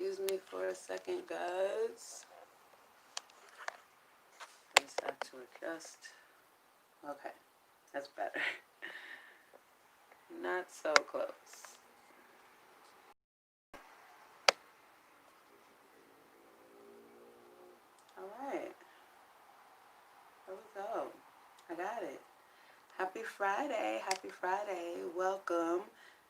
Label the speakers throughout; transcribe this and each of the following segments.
Speaker 1: Excuse me for a second, guys. I just have to adjust. Okay, that's better. Not so close. Alright, here we go. I got it. Happy Friday. Happy Friday. Welcome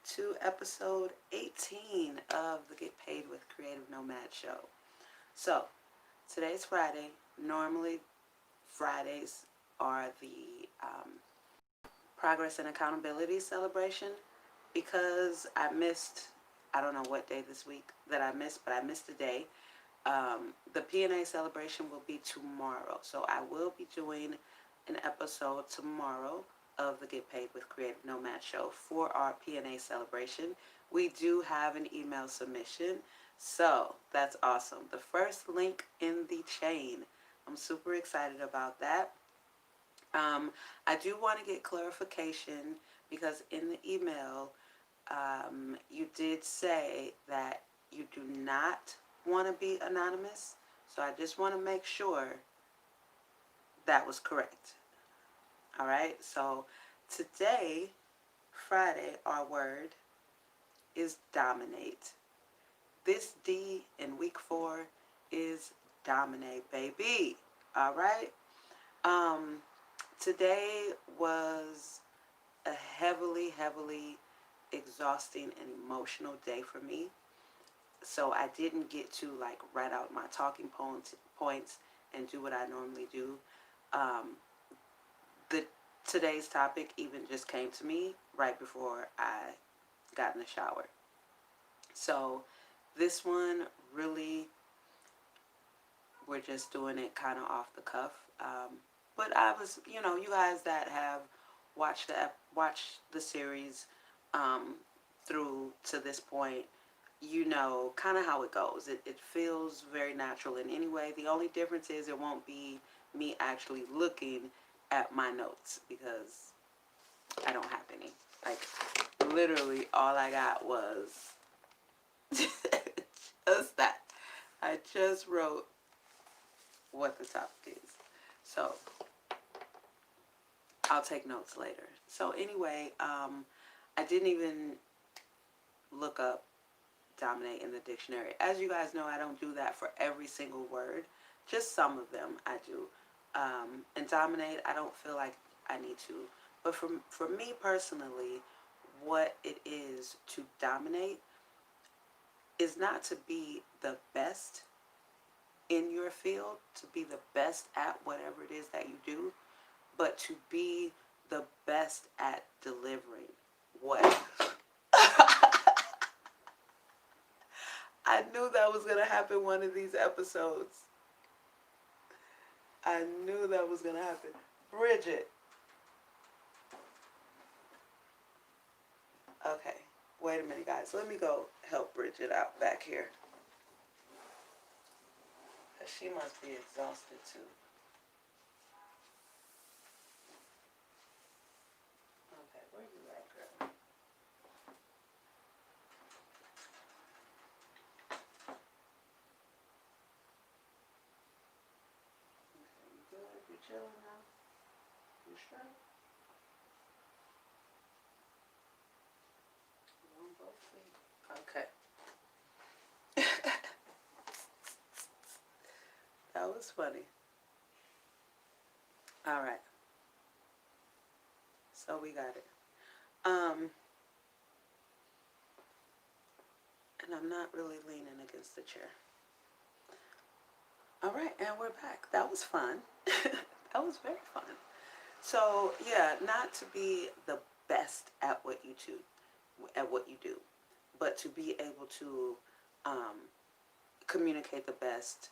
Speaker 1: to episode 18 of the Get Paid with Creative Nomad show. So, today's Friday. Normally, Fridays are the progress and accountability celebration. Because I missed, I don't know what day this week that I missed, but I missed a day. The P.A.I.D celebration will be tomorrow. So I will be doing an episode tomorrow of the Get Paid with Creative Nomad show for our P.A.I.D celebration. We do have an email submission, so that's awesome. The first link in the chain. I'm super excited about that. I do want to get clarification because in the email, you did say that you do not want to be anonymous. So I just want to make sure that was correct. All right. So today, Friday, our word is dominate. This D in week 4 is dominate, baby. All right. Today was a heavily exhausting and emotional day for me. So I didn't get to like write out my talking points and do what I normally do. Today's topic even just came to me right before I got in the shower. So this one really, we're just doing it kind of off the cuff. But I was, you guys that have watched the series through to this point, kind of how it goes. It feels very natural in any way. The only difference is it won't be me actually looking at my notes because I don't have any. Like, literally all I got was just that. I just wrote what the topic is. So I'll take notes later. So anyway, I didn't even look up dominate in the dictionary. As you guys know, I don't do that for every single word. Just some of them I do. And dominate, I don't feel like I need to. But for me personally, what it is to dominate is not to be the best in your field, to be the best at whatever it is that you do, but to be the best at delivering what. I knew that was going to happen one of these episodes. I knew that was going to happen. Bridget. Okay, wait a minute, guys. Let me go help Bridget out back here. She must be exhausted, too. Okay, where you at, girl? Okay, you good? You chilling now? You straight? You on both feet? Okay. That was funny. All right. So we got it. And I'm not really leaning against the chair. All right, and we're back. That was fun. That was very fun. So yeah, not to be the best at what you do, but to be able to communicate the best,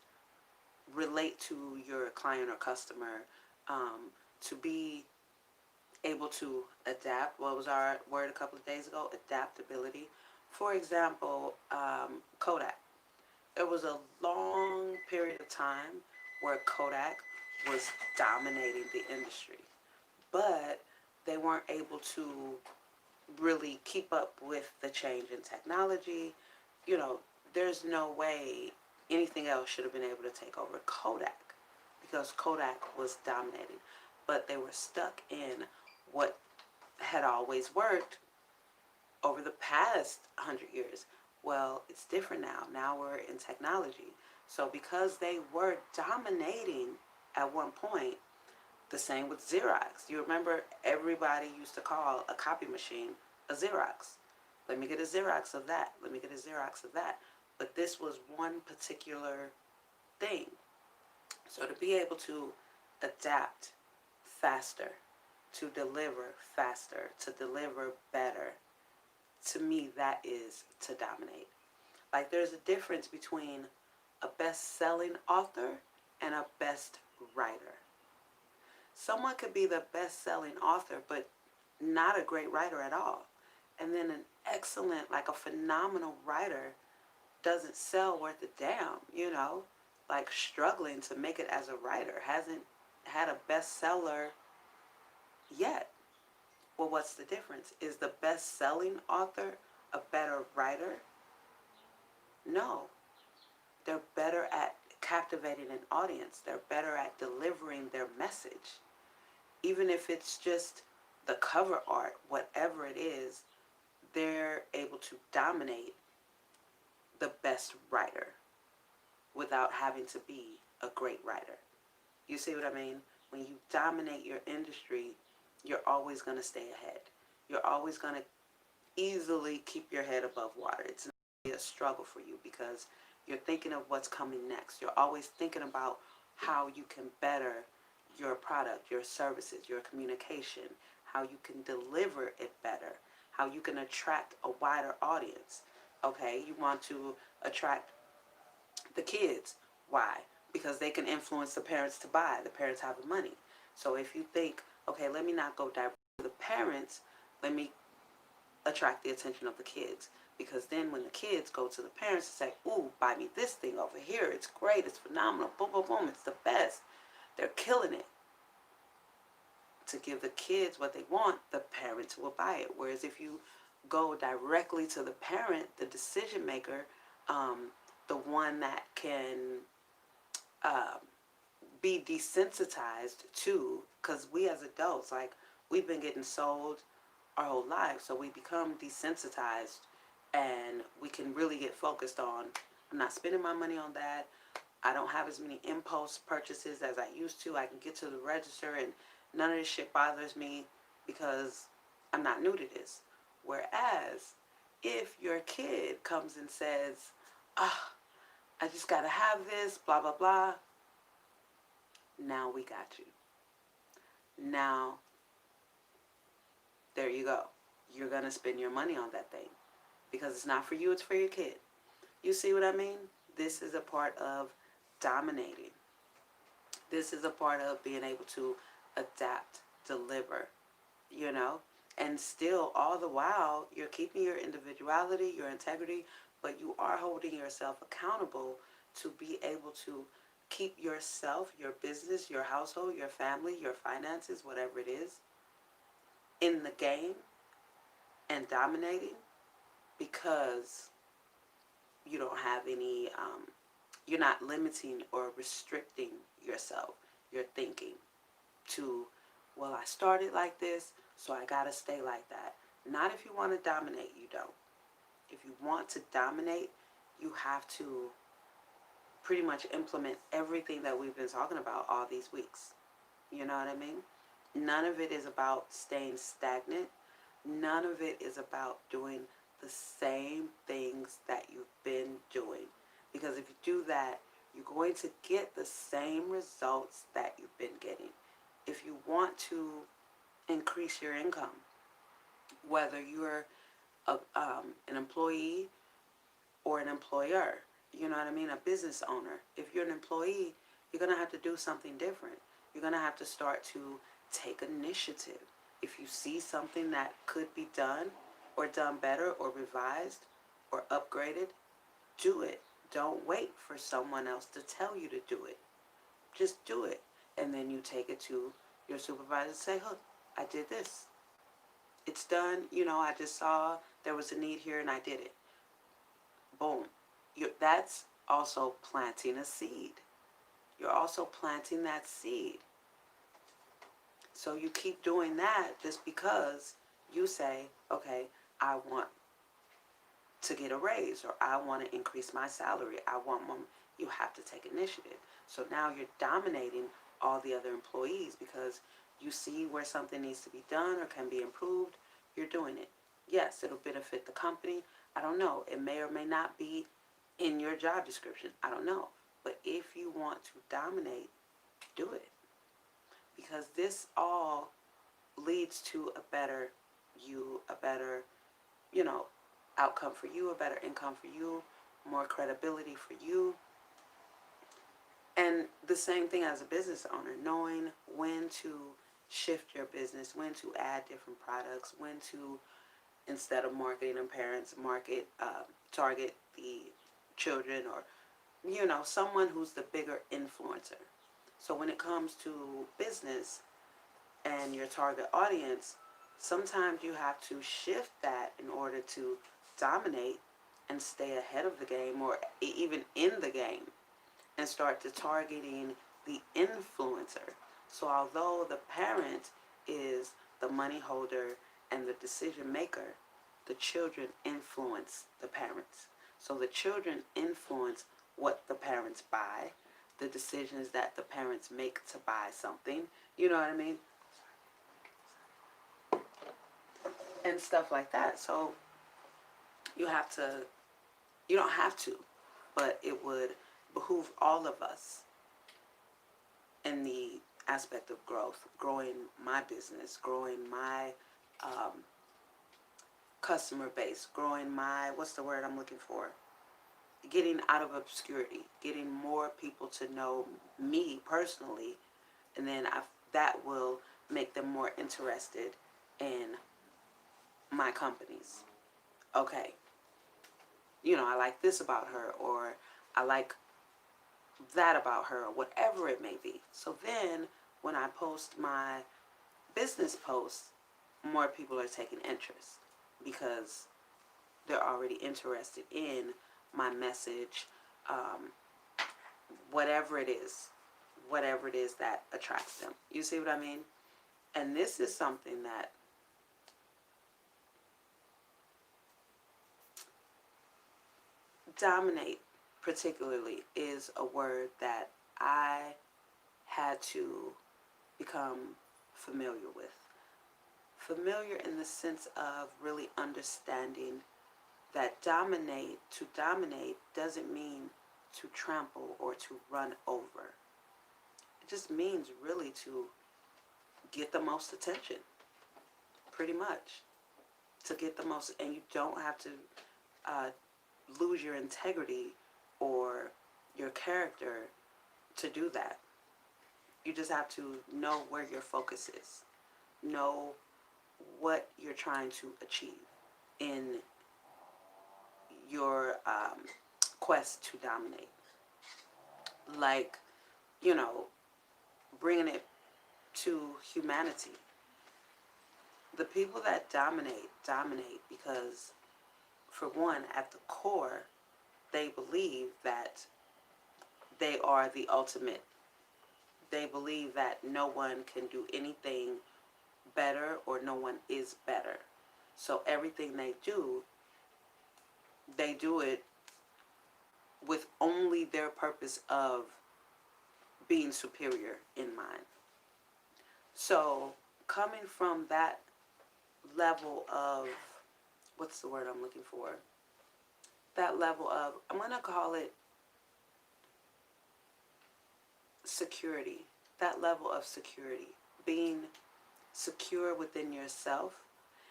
Speaker 1: relate to your client or customer, to be able to adapt. What was our word a couple of days ago? Adaptability. For example, Kodak. There was a long period of time where Kodak was dominating the industry, but they weren't able to really keep up with the change in technology. there's no way anything else should have been able to take over Kodak, because Kodak was dominating. But they were stuck in what had always worked over the past 100 years. Well, it's different now. Now we're in technology. So because they were dominating at one point, the same with Xerox. You remember everybody used to call a copy machine a Xerox. Let me get a Xerox of that. Let me get a Xerox of that. But this was one particular thing. So to be able to adapt faster, to deliver faster, to deliver better, to me, that is to dominate. Like, there's a difference between a best-selling author and a best writer. Someone could be the best-selling author, but not a great writer at all. And then an excellent, like a phenomenal writer doesn't sell worth a damn, like struggling to make it as a writer, hasn't had a bestseller yet. Well, what's the difference? Is the best-selling author a better writer? No. They're better at captivating an audience. They're better at delivering their message. Even if it's just the cover art, whatever it is, they're able to dominate the best writer without having to be a great writer. You see what I mean? When you dominate your industry, you're always going to stay ahead. You're always going to easily keep your head above water. It's not really a struggle for you because you're thinking of what's coming next. You're always thinking about how you can better your product, your services, your communication, how you can deliver it better, how you can attract a wider audience. Okay, you want to attract the kids. Why? Because they can influence the parents to buy. The parents have the money. So if you think, okay, let me not go direct to the parents, let me attract the attention of the kids. Because then when the kids go to the parents and say, ooh, buy me this thing over here, it's great, it's phenomenal, boom, boom, boom, it's the best, they're killing it. To give the kids what they want, the parents will buy it. Whereas if you go directly to the parent, the decision maker, the one that can be desensitized to, because we as adults, like, we've been getting sold our whole life, so we become desensitized and we can really get focused on, I'm not spending my money on that. I don't have as many impulse purchases as I used to. I can get to the register and none of this shit bothers me because I'm not new to this. Whereas if your kid comes and says, I just gotta have this, blah, blah, blah, now we got you. Now, there you go. You're gonna spend your money on that thing because it's not for you, it's for your kid. You see what I mean? This is a part of dominating. This is a part of being able to adapt, deliver, and still all the while you're keeping your individuality, your integrity, but you are holding yourself accountable to be able to keep yourself, your business, your household, your family, your finances, whatever it is, in the game and dominating, because you don't have any, you're not limiting or restricting yourself, your thinking to, well, I started like this, so I gotta stay like that. Not if you want to dominate, you don't. If you want to dominate, you have to pretty much implement everything that we've been talking about all these weeks. You know what I mean? None of it is about staying stagnant. None of it is about doing the same things that you've been doing. Because if you do that, you're going to get the same results that you've been getting. If you want to increase your income, whether you're an employee or an employer, you know what I mean, a business owner. If you're an employee, you're going to have to do something different. You're going to have to start to take initiative. If you see something that could be done or done better or revised or upgraded, do it. Don't wait for someone else to tell you to do it. Just do it. And then you take it to your supervisor and say, look, I did this. It's done. I just saw there was a need here and I did it. Boom. That's also planting a seed. You're also planting that seed. So you keep doing that just because you say, okay, I want to get a raise, or I want to increase my salary. I want more. You have to take initiative. So now you're dominating all the other employees because you see where something needs to be done or can be improved. You're doing it. Yes, it'll benefit the company. I don't know. It may or may not be in your job description. I don't know. But if you want to dominate, do it. Because this all leads to a better you, a better, you know, outcome for you, a better income for you, more credibility for you. And the same thing as a business owner, knowing when to shift your business, when to add different products, when to, instead of marketing and parents, target the children, or, someone who's the bigger influencer. So when it comes to business and your target audience, sometimes you have to shift that in order to dominate and stay ahead of the game, or even in the game, and start to targeting the influencer. So although the parent is the money holder and the decision maker, the children influence the parents. So the children influence what the parents buy, the decisions that the parents make to buy something, you know what I mean? And stuff like that. So you don't have to, but it would behoove all of us in the aspect of growth, growing my business, growing my customer base, growing my, what's the word I'm looking for? Getting out of obscurity, getting more people to know me personally, and then that will make them more interested in my companies. Okay, I like this about her, or I like that about her, or whatever it may be. So then when I post my business posts, more people are taking interest because they're already interested in my message, whatever it is that attracts them. You see what I mean? And this is something that dominate particularly is a word that I had to become familiar with. Familiar in the sense of really understanding that to dominate doesn't mean to trample or to run over. It just means really to get the most attention, pretty much. To get the most, and you don't have to lose your integrity or your character to do that. You just have to know where your focus is. Know what you're trying to achieve in your quest to dominate. Like, bringing it to humanity. The people that dominate because, for one, at the core, they believe that they are the ultimate. They believe that no one can do anything better, or no one is better. So everything they do it with only their purpose of being superior in mind. So coming from that level of, what's the word I'm looking for? That level of, I'm going to call it security. That level of security. Being secure within yourself.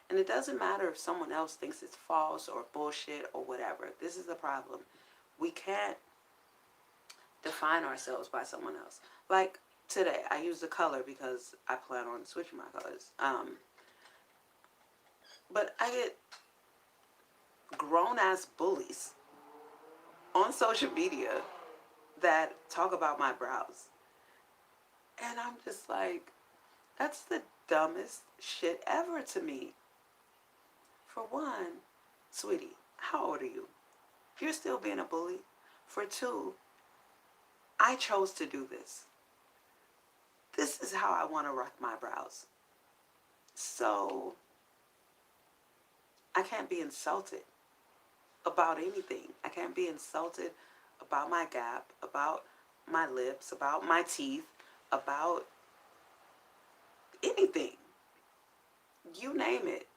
Speaker 1: And it doesn't matter if someone else thinks it's false or bullshit or whatever. This is the problem. We can't define ourselves by someone else. Like today, I use the color because I plan on switching my colors. But I get grown-ass bullies on social media that talk about my brows. And I'm just like, that's the dumbest shit ever to me. For one, sweetie, how old are you? you're still being a bully. For two, I chose to do this. This is how I want to rock my brows. So I can't be insulted about anything. I can't be insulted about my gap, about my lips, about my teeth, about anything. You name it.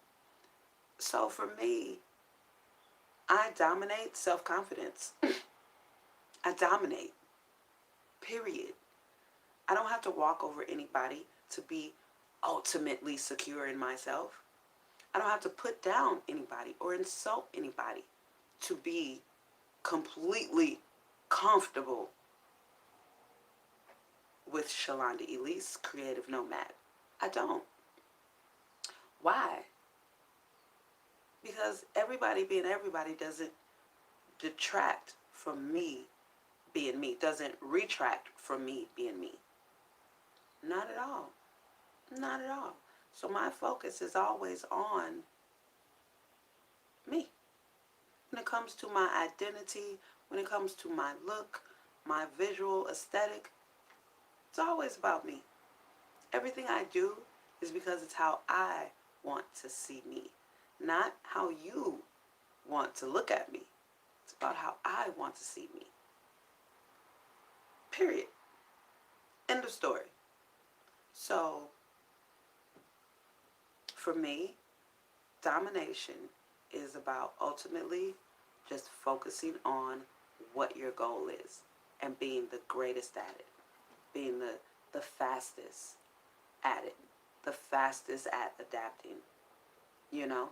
Speaker 1: So for me, I dominate self-confidence. I dominate. Period. I don't have to walk over anybody to be ultimately secure in myself. I don't have to put down anybody or insult anybody to be completely comfortable with Shalanda Elise, Creative Nomad. I don't. Why? Because everybody being everybody doesn't detract from me being me, doesn't retract from me being me. Not at all. Not at all. So my focus is always on me. When it comes to my identity, when it comes to my look, my visual aesthetic, it's always about me. Everything I do is because it's how I want to see me, not how you want to look at me. It's about how I want to see me. Period. End of story. So, for me, domination is about ultimately just focusing on what your goal is and being the greatest at it, being the fastest at it, the fastest at adapting. You know,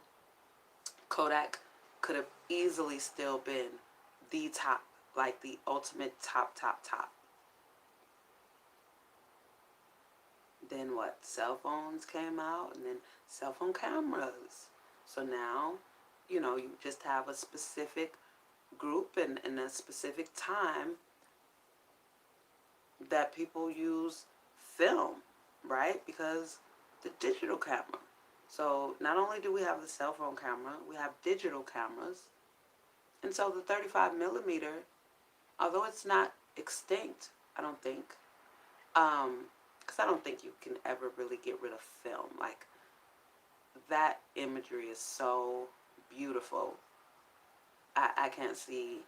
Speaker 1: Kodak could have easily still been the top, like the ultimate top. Then what? Cell phones came out, and then cell phone cameras. So now, you just have a specific group and a specific time that people use film, right? Because the digital camera. So not only do we have the cell phone camera, we have digital cameras. And so the 35 millimeter, although it's not extinct, I don't think, because I don't think you can ever really get rid of film. Like, that imagery is so beautiful. I can't see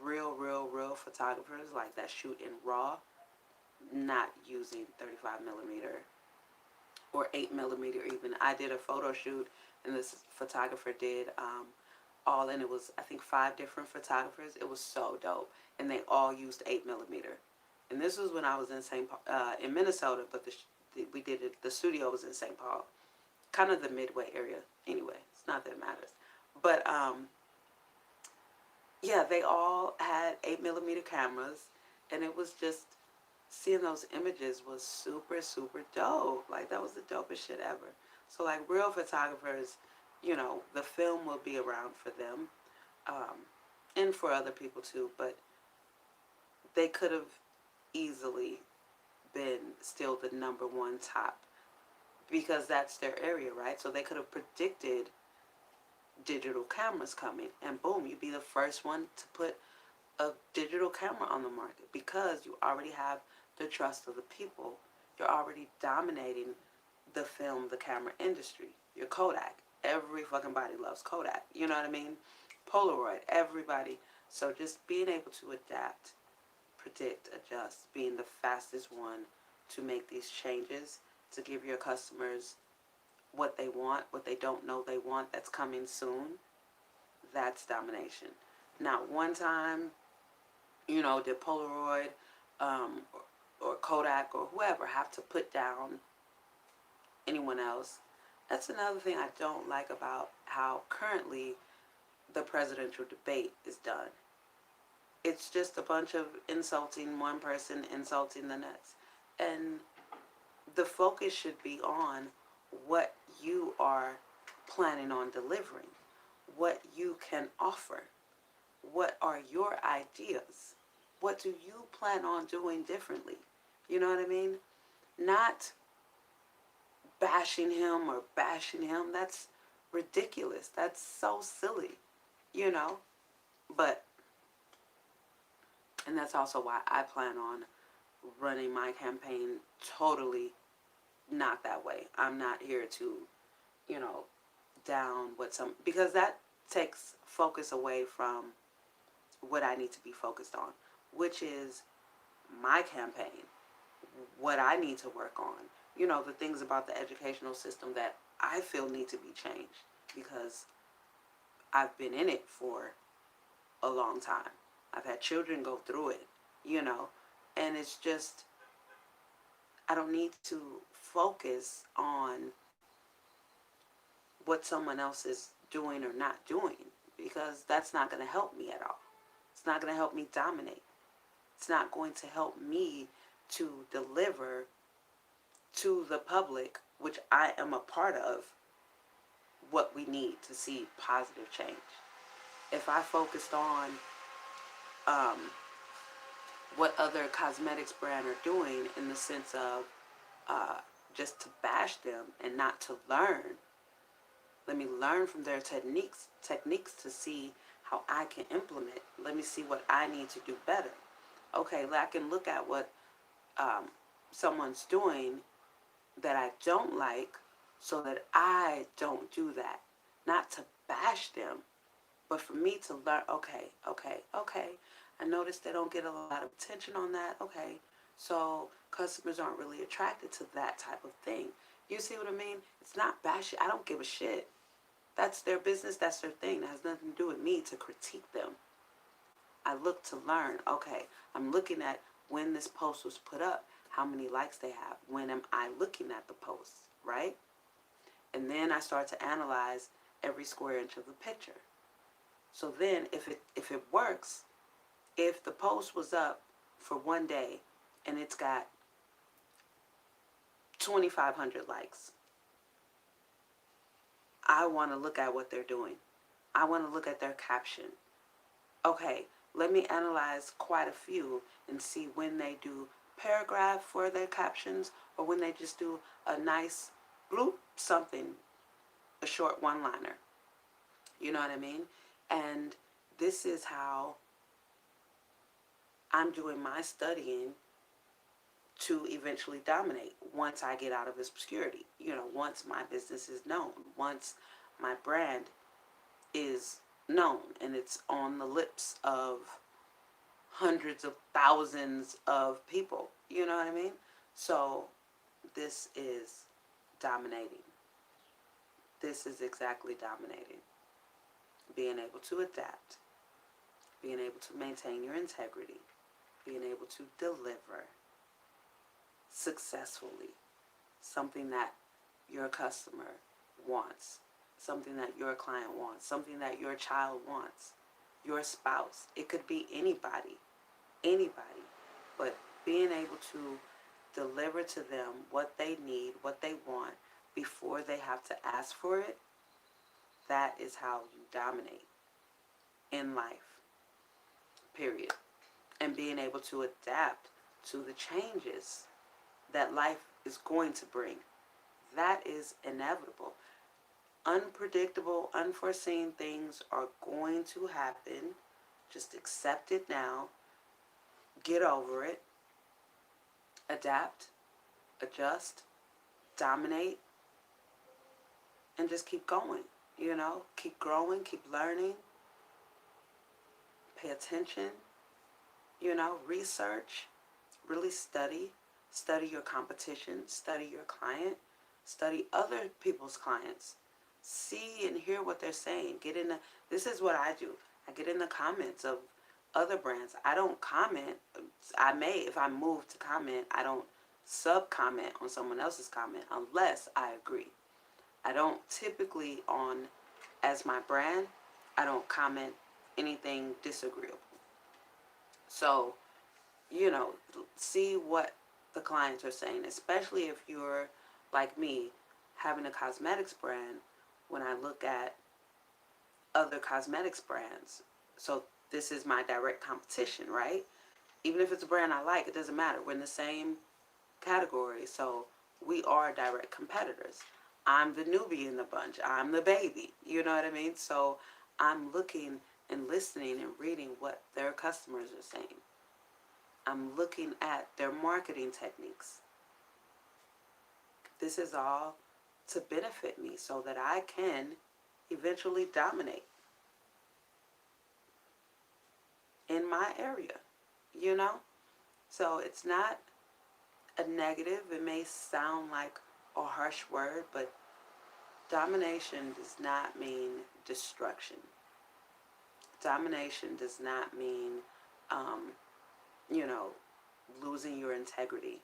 Speaker 1: real photographers like that shoot in RAW not using 35 millimeter or 8 millimeter even. I did a photo shoot and this photographer did and it was, I think, 5 different photographers. It was so dope. And they all used 8 millimeter. And this was when I was in Minnesota, but we did it, the studio was in St. Paul. Kind of the Midway area. Anyway, it's not that it matters. But, yeah, they all had 8 millimeter cameras. And it was just, seeing those images was super dope. Like, that was the dopest shit ever. So, like, real photographers, the film will be around for them, and for other people too, but they could have easily been still the number one top because that's their area, right? So they could have predicted digital cameras coming, and boom, you'd be the first one to put a digital camera on the market because you already have the trust of the people. You're already dominating the film, the camera industry. You're Kodak. Every fucking body loves Kodak. You know what I mean? Polaroid. Everybody. So just being able to adapt, predict, adjust, being the fastest one to make these changes, to give your customers what they want, what they don't know they want, that's coming soon, that's domination. Not one time, did Polaroid or Kodak or whoever have to put down anyone else. That's another thing I don't like about how currently the presidential debate is done. It's just a bunch of insulting one person, insulting the next. And the focus should be on what you are planning on delivering, what you can offer, what are your ideas, what do you plan on doing differently? You know what I mean? Not bashing him or bashing him. That's ridiculous. That's so silly, you know? But, and that's also why I plan on running my campaign totally not that way. I'm not here to, you know, down what some, because that takes focus away from what I need to be focused on, which is my campaign, what I need to work on, you know, the things about the educational system that I feel need to be changed because I've been in it for a long time. I've had children go through it, you know, and it's just, I don't need to focus on what someone else is doing or not doing because that's not going to help me at all. It's not going to help me dominate. It's not going to help me to deliver to the public, which I am a part of, what we need to see positive change. If I focused on um, what other cosmetics brand are doing in the sense of uh, just to bash them and not to learn, let me learn from their techniques to see how I can implement. Let me see what I need to do better. Okay, I can look at what um, someone's doing that I don't like so that I don't do that. Not to bash them, but for me to learn, okay. I noticed they don't get a lot of attention on that. Okay, so customers aren't really attracted to that type of thing. You see what I mean? It's not bashing. I don't give a shit. That's their business. That's their thing. That has nothing to do with me to critique them. I look to learn. Okay, I'm looking at when this post was put up, how many likes they have. When am I looking at the post, right? And then I start to analyze every square inch of the picture. So then if it works, if the post was up for one day and it's got 2,500 likes, I want to look at what they're doing. I want to look at their caption. Okay, let me analyze quite a few and see when they do paragraph for their captions or when they just do a nice bloop something, a short one-liner. You know what I mean? And this is how I'm doing my studying to eventually dominate once I get out of obscurity. You know, once my business is known, once my brand is known and it's on the lips of hundreds of thousands of people. You know what I mean? So this is dominating. This is exactly dominating. Being able to adapt, being able to maintain your integrity, being able to deliver successfully something that your customer wants, something that your client wants, something that your child wants, your spouse. It could be anybody, but being able to deliver to them what they need, what they want before they have to ask for it, that is how you dominate in life, period. And being able to adapt to the changes that life is going to bring. That is inevitable. Unpredictable, unforeseen things are going to happen. Just accept it now. Get over it. Adapt, adjust, dominate, and just keep going. You know, keep growing, keep learning, pay attention, you know, research, really study. Study your competition, study your client, study other people's clients. See and hear what they're saying. This is what I do. I get in the comments of other brands. I don't comment. I may, if I move to comment, I don't sub-comment on someone else's comment unless I agree. I don't typically as my brand, I don't comment anything disagreeable. So, you know, see what the clients are saying, especially if you're like me, having a cosmetics brand. When I look at other cosmetics brands, so this is my direct competition, right? Even if it's a brand I like, it doesn't matter. We're in the same category, so we are direct competitors. I'm the newbie in the bunch. I'm the baby. You know what I mean? So I'm looking and listening and reading what their customers are saying. I'm looking at their marketing techniques. This is all to benefit me so that I can eventually dominate in my area, you know? So it's not a negative. It may sound like a harsh word, but domination does not mean destruction. Domination does not mean, um, you know, losing your integrity.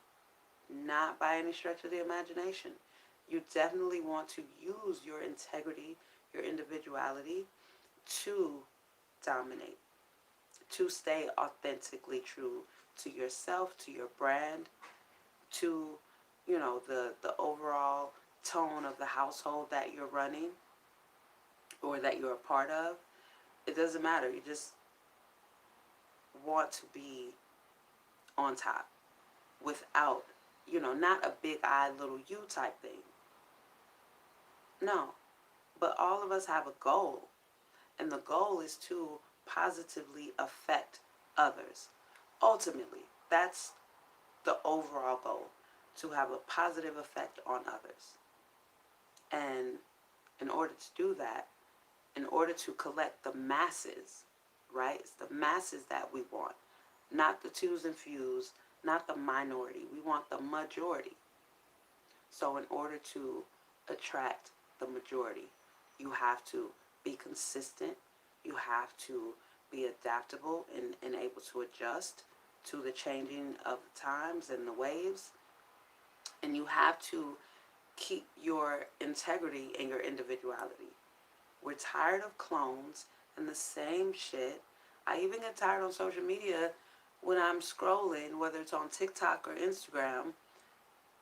Speaker 1: Not by any stretch of the imagination. You definitely want to use your integrity, your individuality to dominate, to stay authentically true to yourself, to your brand, to, you know, the overall tone of the household that you're running or that you're a part of. It doesn't matter. You just want to be on top without, you know, not a big I, little you type thing. No. But all of us have a goal. And the goal is to positively affect others. Ultimately, that's the overall goal, to have a positive effect on others. And in order to do that, in order to collect the masses, right? It's the masses that we want, not the twos and fews, not the minority. We want the majority. So in order to attract the majority, you have to be consistent. You have to be adaptable and able to adjust to the changing of the times and the waves. And you have to keep your integrity and your individuality. We're tired of clones and the same shit. I even get tired on social media when I'm scrolling, whether it's on TikTok or Instagram,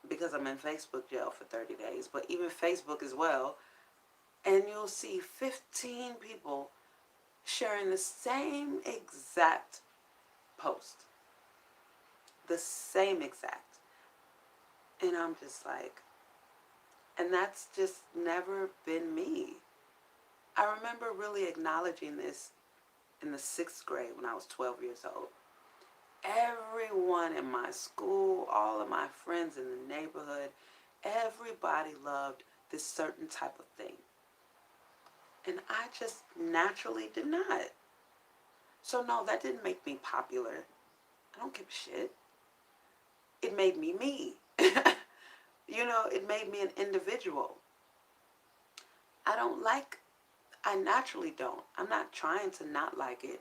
Speaker 1: because I'm in Facebook jail for 30 days, but even Facebook as well. And you'll see 15 people sharing the same exact post. The same exact. And I'm just like, and that's just never been me. I remember really acknowledging this in the 6th grade when I was 12 years old. Everyone in my school, all of my friends in the neighborhood, everybody loved this certain type of thing. And I just naturally did not. So no, that didn't make me popular. I don't give a shit. It made me me. You know, it made me an individual. I naturally don't. I'm not trying to not like it.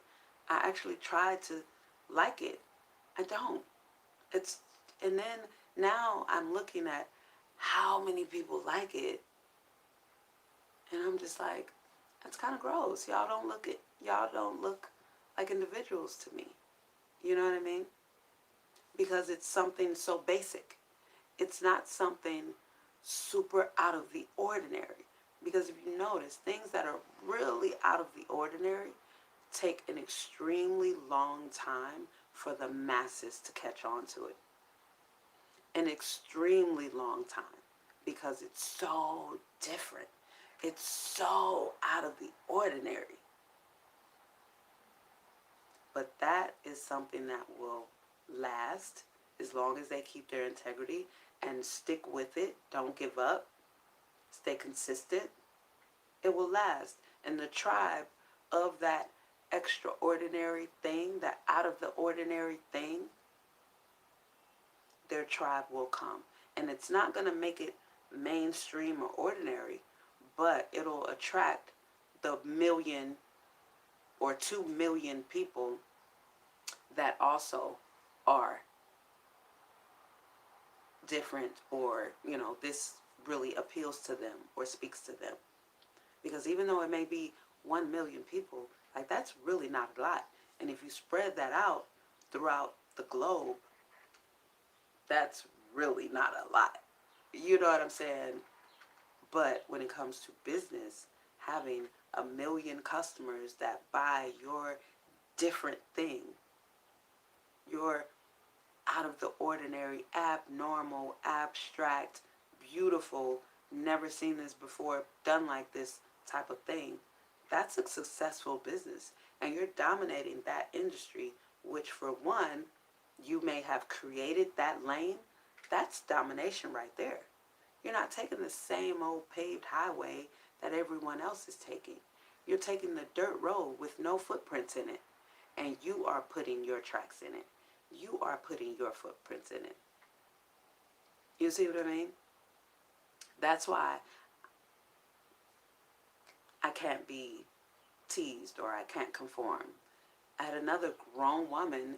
Speaker 1: I actually try to like it. I don't. And then now I'm looking at how many people like it. And I'm just like, that's kind of gross. Y'all don't look like individuals to me. You know what I mean? Because it's something so basic. It's not something super out of the ordinary. Because if you notice, things that are really out of the ordinary take an extremely long time for the masses to catch on to it. An extremely long time. Because it's so different. It's so out of the ordinary. But that is something that will last as long as they keep their integrity and stick with it. Don't give up. Stay consistent. It will last. And the tribe of that extraordinary thing, that out of the ordinary thing, their tribe will come. And it's not going to make it mainstream or ordinary, but it'll attract the 1,000,000 or 2,000,000 people that also are different, or, you know, this really appeals to them or speaks to them. Because even though it may be 1,000,000 people, like, that's really not a lot. And if you spread that out throughout the globe, that's really not a lot. You know what I'm saying? But when it comes to business, having 1,000,000 customers that buy your different thing, your out of the ordinary, abnormal, abstract, beautiful, never seen this before, done like this type of thing, that's a successful business. And you're dominating that industry, which for one, you may have created that lane. That's domination right there. You're not taking the same old paved highway that everyone else is taking. You're taking the dirt road with no footprints in it, and you are putting your tracks in it. You are putting your footprints in it. You see what I mean? That's why I can't be teased or I can't conform. I had another grown woman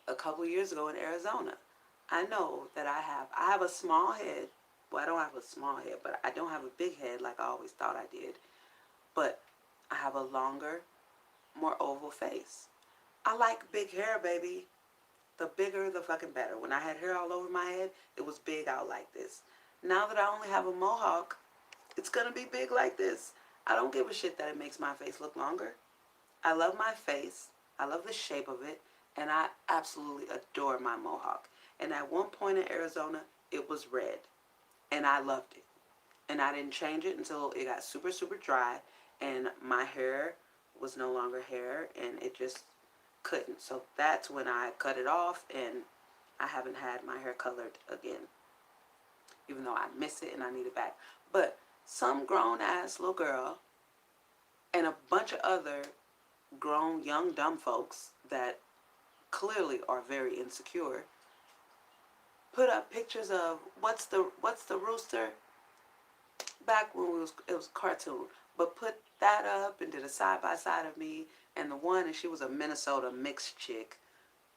Speaker 1: a couple years ago in Arizona. I know that I have a small head. Well, I don't have a small head, but I don't have a big head like I always thought I did. But I have a longer, more oval face. I like big hair, baby. The bigger, the fucking better. When I had hair all over my head, it was big out like this. Now that I only have a mohawk, it's gonna be big like this. I don't give a shit that it makes my face look longer. I love my face. I love the shape of it. And I absolutely adore my mohawk. And at one point in Arizona, it was red. And I loved it. And I didn't change it until it got super, super dry. And my hair was no longer hair. And it just couldn't. So that's when I cut it off. And I haven't had my hair colored again. Even though I miss it and I need it back. But some grown ass little girl and a bunch of other grown young dumb folks that clearly are very insecure put up pictures of what's the rooster back when it was cartoon, but put that up and did a side by side of me and the one, and she was a Minnesota mixed chick.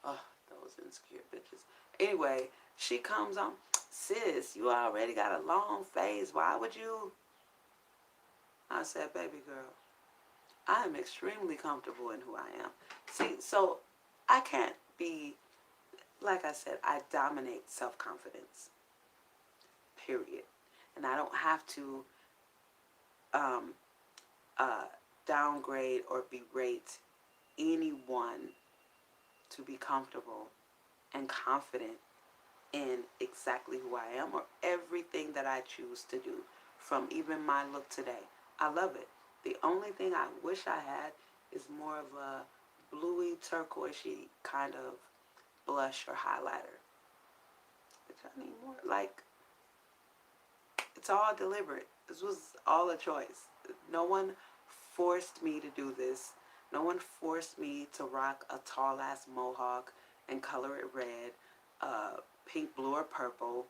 Speaker 1: Oh, those insecure bitches. Anyway, she comes on, sis, you already got a long face. Why would you? I said, baby girl, I am extremely comfortable in who I am. See, so I can't be, like I said, I dominate self-confidence, period. And I don't have to um, downgrade or berate anyone to be comfortable and confident in exactly who I am or everything that I choose to do, from even my look today. I love it. The only thing I wish I had is more of a bluey, turquoisey kind of blush or highlighter. Which I need more. Like, it's all deliberate. This was all a choice. No one forced me to do this. No one forced me to rock a tall ass mohawk and color it red, pink, blue, or purple.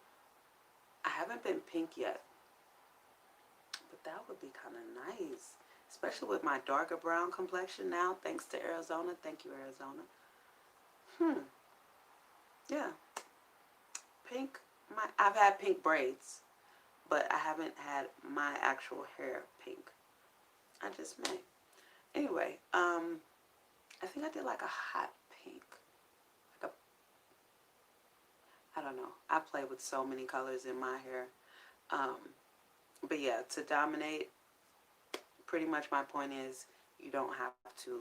Speaker 1: I haven't been pink yet, but that would be kind of nice, especially with my darker brown complexion now, thanks to Arizona. Thank you, Arizona. Yeah, pink. I've had pink braids, but I haven't had my actual hair pink. I just may. Anyway, I think I did like a hot pink. Like I don't know. I play with so many colors in my hair. Um, but yeah, to dominate, pretty much my point is you don't have to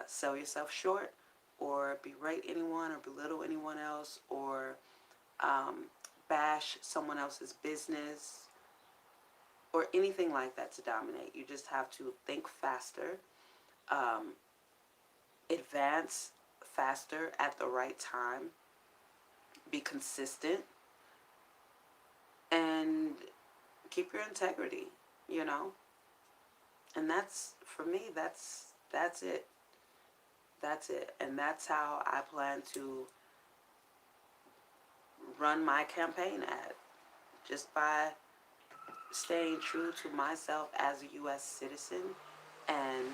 Speaker 1: sell yourself short or berate anyone or belittle anyone else or um, bash someone else's business or anything like that to dominate. You just have to think faster, um, advance faster at the right time, be consistent, and keep your integrity, you know? And that's, for me, that's it. That's it. And that's how I plan to run my campaign ad. Just by staying true to myself as a U.S. citizen and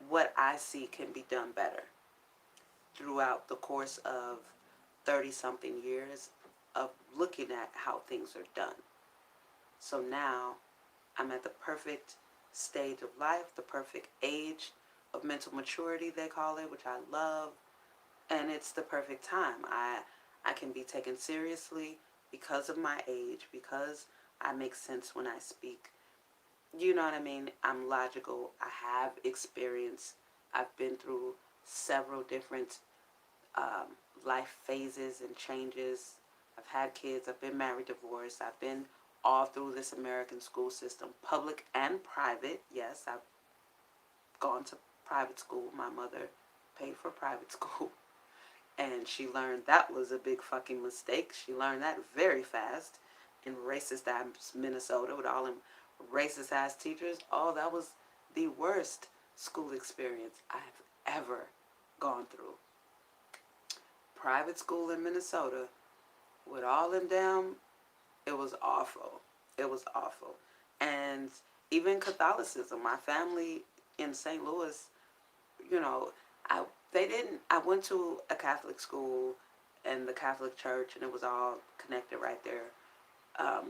Speaker 1: what I see can be done better throughout the course of 30-something years of looking at how things are done. So now I'm at the perfect stage of life, the perfect age of mental maturity, they call it, which I love. And it's the perfect time. I can be taken seriously because of my age, because I make sense when I speak. You know what I mean? I'm logical. I have experience. I've been through several different life phases and changes. I've had kids. I've been married, divorced. I've been all through this American school system, public and private. Yes, I've gone to private school. My mother paid for private school. And she learned that was a big fucking mistake. She learned that very fast in racist ass Minnesota with all them racist ass teachers. Oh, that was the worst school experience I've ever gone through. Private school in Minnesota with all them damn, it was awful. It was awful. And even Catholicism, my family in St. Louis, you know, I I went to a Catholic school and the Catholic church, and it was all connected right there.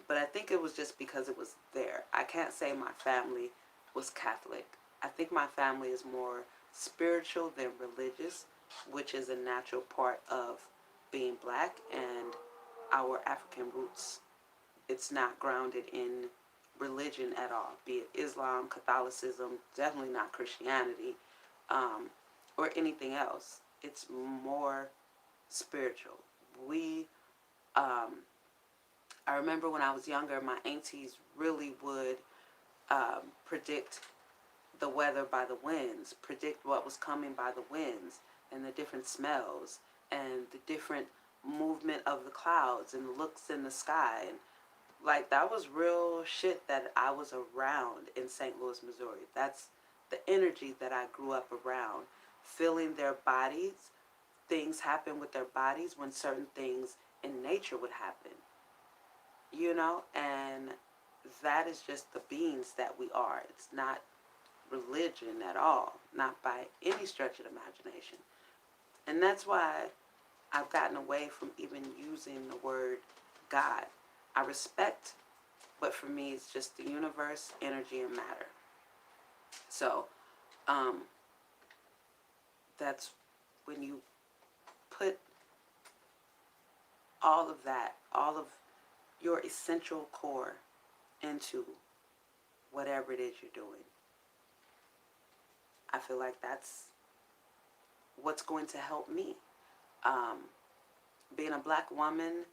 Speaker 1: But I think it was just because it was there. I can't say my family was Catholic. I think my family is more spiritual than religious, which is a natural part of being black and our African roots. It's not grounded in religion at all, be it Islam, Catholicism, definitely not Christianity, um, or anything else. It's more spiritual. We, um, I remember when I was younger, my aunties really would predict the weather by the winds, predict what was coming by the winds, and the different smells, and the different movement of the clouds and looks in the sky. And like that was real shit that I was around in St. Louis, Missouri. That's the energy that I grew up around. Feeling their bodies, things happen with their bodies when certain things in nature would happen. You know, and that is just the beings that we are. It's not religion at all, not by any stretch of the imagination. And that's why I've gotten away from even using the word God. I respect, but for me, it's just the universe, energy, and matter. So, um, that's when you put all of that, all of your essential core into whatever it is you're doing. I feel like that's what's going to help me. Um, Being a black woman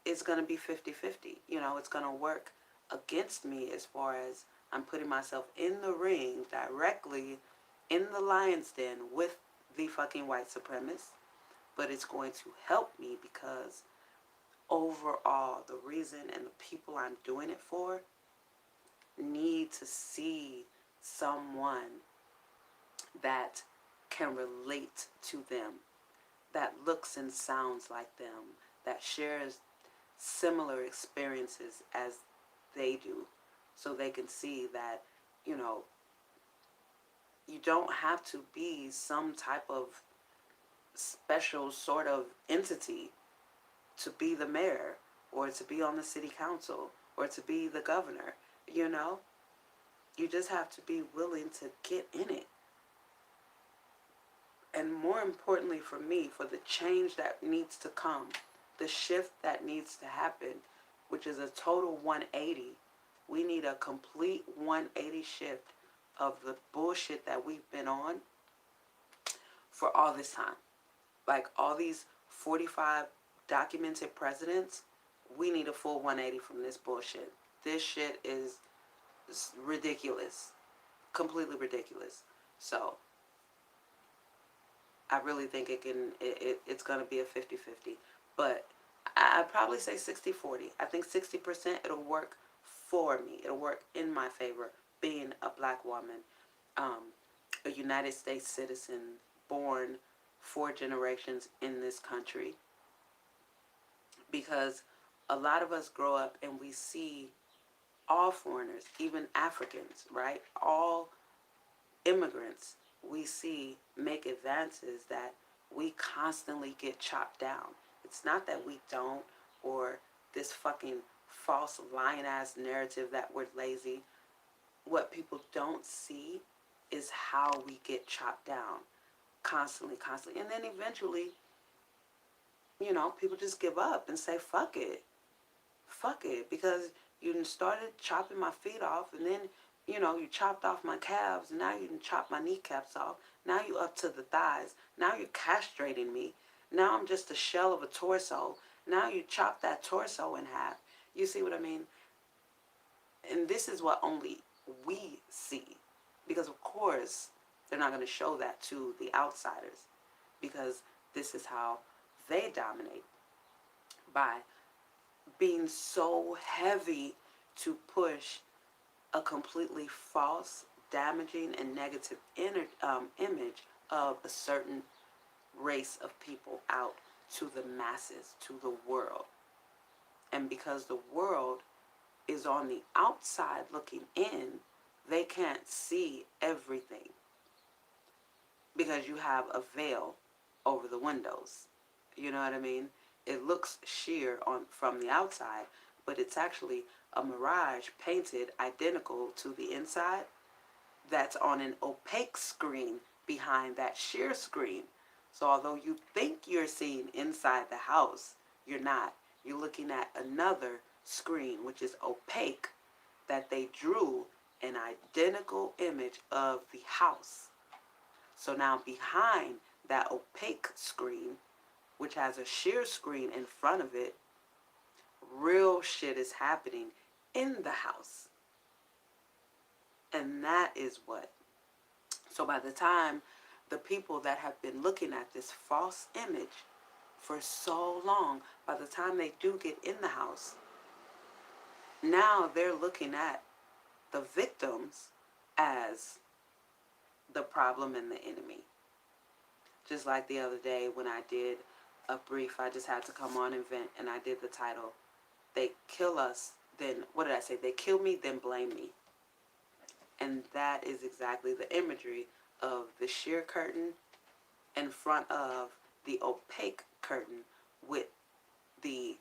Speaker 1: is going to be 50-50. You know, it's going to work against me as far as I'm putting myself in the ring directly in the lion's den with the fucking white supremacists. But it's going to help me because overall, the reason and the people I'm doing it for need to see someone that can relate to them, that looks and sounds like them, that shares similar experiences as they do, so they can see that, you know, you don't have to be some type of special sort of entity to be the mayor or to be on the city council or to be the governor. You know, you just have to be willing to get in it. And more importantly for me, for the change that needs to come, the shift that needs to happen, which is a total 180, we need a complete 180 shift of the bullshit that we've been on for all this time. Like all these 45 documented presidents, we need a full 180 from this bullshit. This shit is ridiculous. Completely ridiculous. So I really think it's going to be a 50-50. But I'd probably say 60-40. I think 60% it'll work for me. It'll work in my favor being a black woman, a United States citizen, born 4 generations in this country. Because a lot of us grow up and we see all foreigners, even Africans, right? All immigrants we see make advances that we constantly get chopped down. It's not that we don't, or this fucking false lying ass narrative that we're lazy. What people don't see is how we get chopped down constantly. And then eventually, you know, people just give up and say, fuck it. Fuck it. Because you started chopping my feet off, and then, you know, you chopped off my calves, and now you can chop my kneecaps off. Now you up to the thighs. Now you're castrating me. Now I'm just a shell of a torso. Now you chop that torso in half. You see what I mean? And this is what only we see. Because, of course, they're not going to show that to the outsiders. Because this is how they dominate. By being so heavy to push a completely false, damaging, and negative image of a certain race of people out to the masses, to the world. And because the world is on the outside looking in, they can't see everything because you have a veil over the windows. You know what I mean? It looks sheer from the outside, but it's actually a mirage painted identical to the inside that's on an opaque screen behind that sheer screen. So although you think you're seeing inside the house, you're not. You're looking at another screen, which is opaque, that they drew an identical image of the house. So now behind that opaque screen, which has a sheer screen in front of it, real shit is happening in the house. And that is what. So by the time the people that have been looking at this false image for so long, by the time they do get in the house, now they're looking at the victims as the problem and the enemy. Just like the other day when I did a brief, I just had to come on and vent, and I did the title, They Kill Us, Then, what did I say? They kill me, then blame me. And that is exactly the imagery of the sheer curtain in front of the opaque curtain with the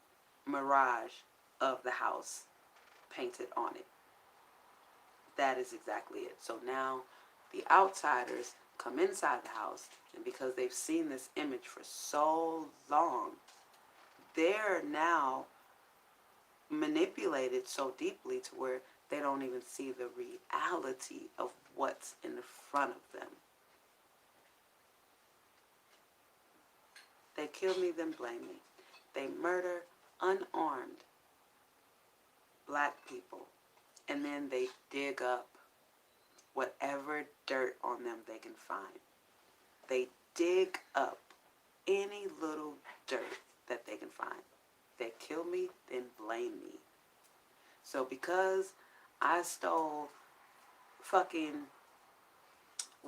Speaker 1: mirage of the house painted on it. That is exactly it. So now the outsiders come inside the house, and because they've seen this image for so long, they're now manipulated so deeply to where they don't even see the reality of what's in front of them. They kill me, then blame me. They murder unarmed black people, and then they dig up whatever dirt on them they can find. They dig up any little dirt that they can find. They kill me, then blame me. So because I stole fucking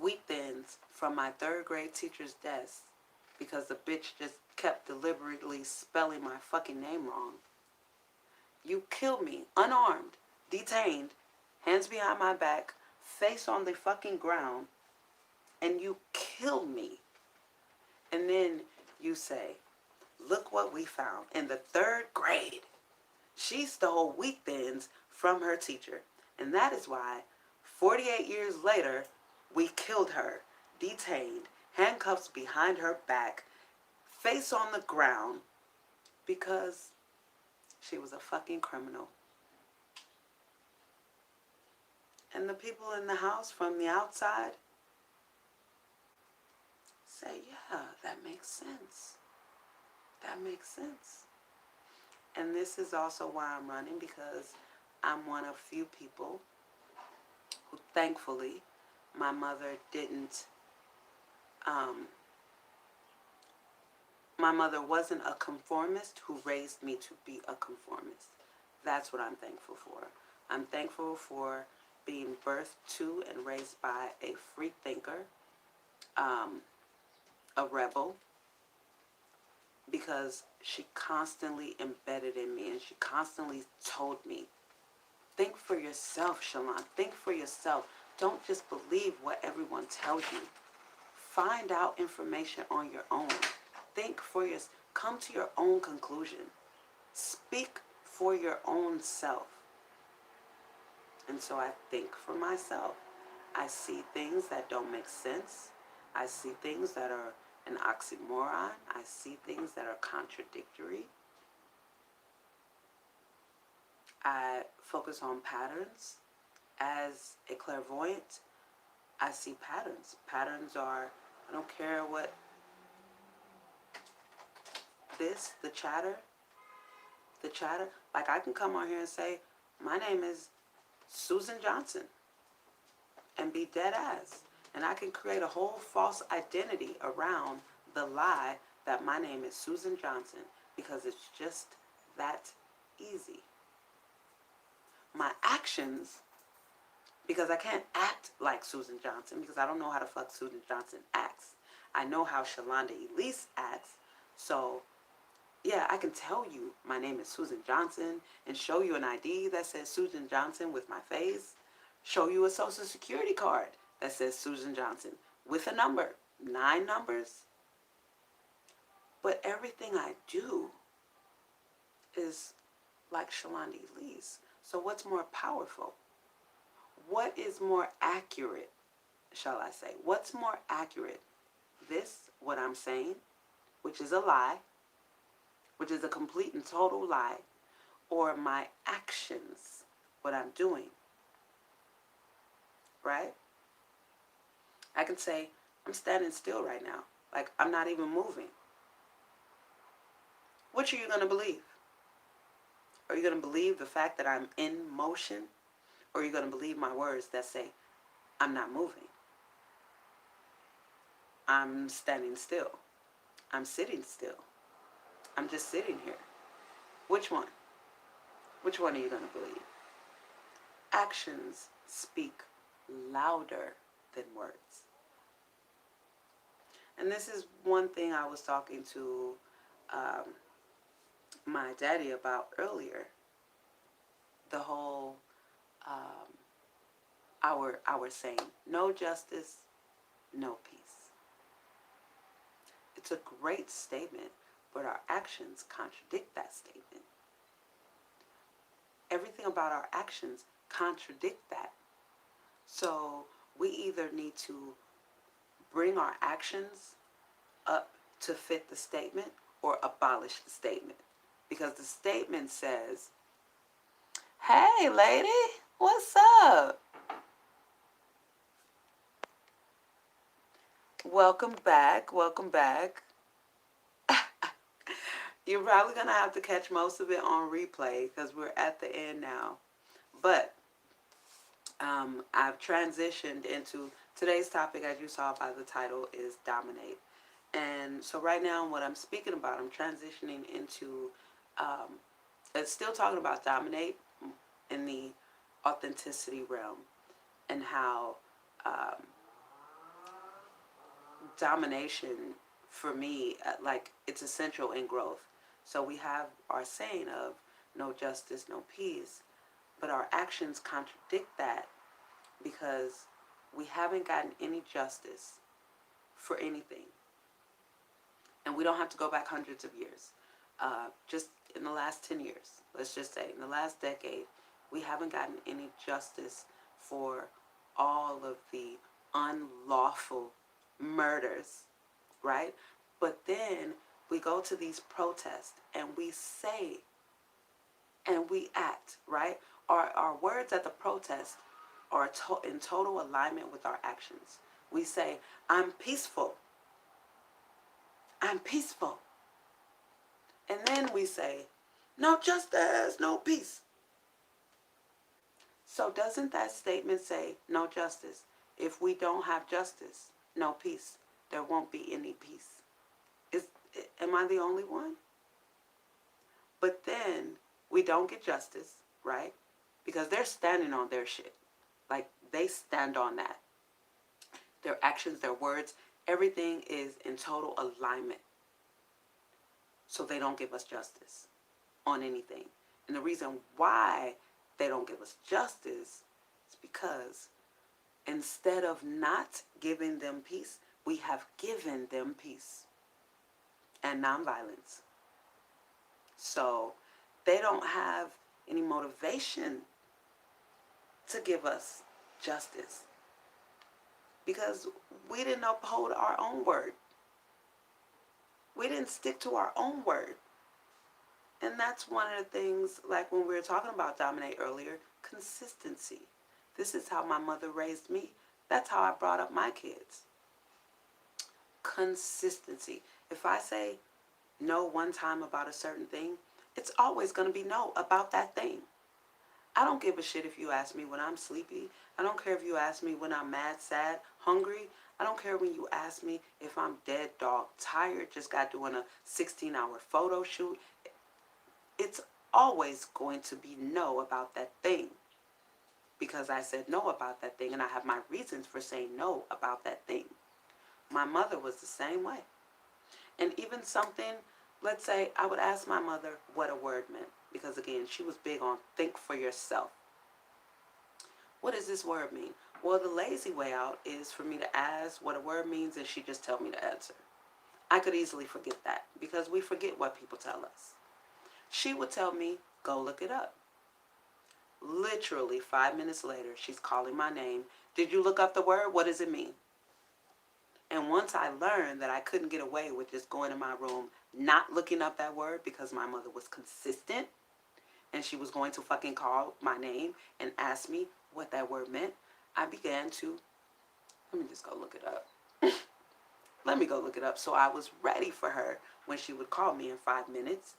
Speaker 1: wheat thins from my 3rd grade teacher's desk because the bitch just kept deliberately spelling my fucking name wrong, you kill me, unarmed, detained, hands behind my back, face on the fucking ground, and you kill me. And then you say, look what we found. In the 3rd grade, she stole wheat thins from her teacher. And that is why 48 years later, we killed her, detained, handcuffs behind her back, face on the ground, because she was a fucking criminal. And the people in the house from the outside say, yeah, that makes sense. That makes sense. And this is also why I'm running, because I'm one of few people who, thankfully, my mother didn't, my mother wasn't a conformist who raised me to be a conformist. That's what I'm thankful for. I'm thankful for being birthed to and raised by a free thinker, a rebel, because she constantly embedded in me and she constantly told me, think for yourself, Shalanda. Think for yourself. Don't just believe what everyone tells you. Find out information on your own. Think for yourself. Come to your own conclusion. Speak for your own self. And so I think for myself. I see things that don't make sense. I see things that are an oxymoron. I see things that are contradictory. I focus on patterns. As a clairvoyant, I see patterns. Patterns are, I don't care what the chatter, the chatter. Like I can come on here and say, my name is Susan Johnson and be dead ass. And I can create a whole false identity around the lie that my name is Susan Johnson because it's just that easy. My actions, because I can't act like Susan Johnson because I don't know how the fuck Susan Johnson acts. I know how Shalanda Elise acts. So, yeah, I can tell you my name is Susan Johnson and show you an ID that says Susan Johnson with my face. Show you a social security card that says Susan Johnson with a number, 9 numbers. But everything I do is like Shalanda Elise. So what's more powerful? What is more accurate, shall I say? What's more accurate? This, what I'm saying, which is a lie, which is a complete and total lie, or my actions, what I'm doing, right? I can say, I'm standing still right now. Like, I'm not even moving. Which are you going to believe? Are you going to believe the fact that I'm in motion? Or are you going to believe my words that say, I'm not moving? I'm standing still. I'm sitting still. I'm just sitting here. Which one? Which one are you going to believe? Actions speak louder than words. And this is one thing I was talking to my daddy about earlier. The whole our saying, no justice, no peace. It's a great statement, but our actions contradict that statement. Everything about our actions contradict that. So we either need to bring our actions up to fit the statement or abolish the statement. Because the statement says, hey lady, what's up? Welcome back, welcome back. You're probably going to have to catch most of it on replay because we're at the end now. But I've transitioned into today's topic, as you saw by the title, is dominate. And so right now what I'm speaking about, I'm transitioning into, it's still talking about dominate in the authenticity realm and how domination for me, like it's essential in growth. So we have our saying of no justice, no peace, but our actions contradict that because we haven't gotten any justice for anything. And we don't have to go back hundreds of years. Just in the last 10 years, let's just say, in the last decade, we haven't gotten any justice for all of the unlawful murders, right? But then we go to these protests and we say and we act, right? Our words at the protest are in total alignment with our actions. We say, I'm peaceful. I'm peaceful. And then we say, no justice, no peace. So doesn't that statement say no justice? If we don't have justice, no peace, there won't be any peace. Am I the only one? But then we don't get justice, right? Because they're standing on their shit. Like they stand on that. Their actions, their words, everything is in total alignment. So they don't give us justice on anything. And the reason why they don't give us justice is because instead of not giving them peace, we have given them peace and nonviolence. So they don't have any motivation to give us justice because we didn't uphold our own word. We didn't stick to our own word. And that's one of the things, like when we were talking about dominate earlier, consistency. This is how my mother raised me. That's how I brought up my kids. Consistency. If I say no one time about a certain thing, It's always going to be no about that thing. I don't give a shit if you ask me when I'm sleepy. I don't care if you ask me when I'm mad, sad, hungry. I don't care when you ask me if I'm dead, dog, tired, just got doing a 16-hour photo shoot. It's always going to be no about that thing, because I said no about that thing and I have my reasons for saying no about that thing. My mother was the same way. And even something, let's say I would ask my mother what a word meant, because again, she was big on think for yourself. What does this word mean? Well, the lazy way out is for me to ask what a word means and she just tell me the answer. I could easily forget that because we forget what people tell us. She would tell me, go look it up. Literally 5 minutes later, she's calling my name. Did you look up the word? What does it mean? And once I learned that I couldn't get away with just going in my room, not looking up that word, because my mother was consistent and she was going to fucking call my name and ask me what that word meant, I began to, let me just go look it up. Let me go look it up. So I was ready for her when she would call me in 5 minutes.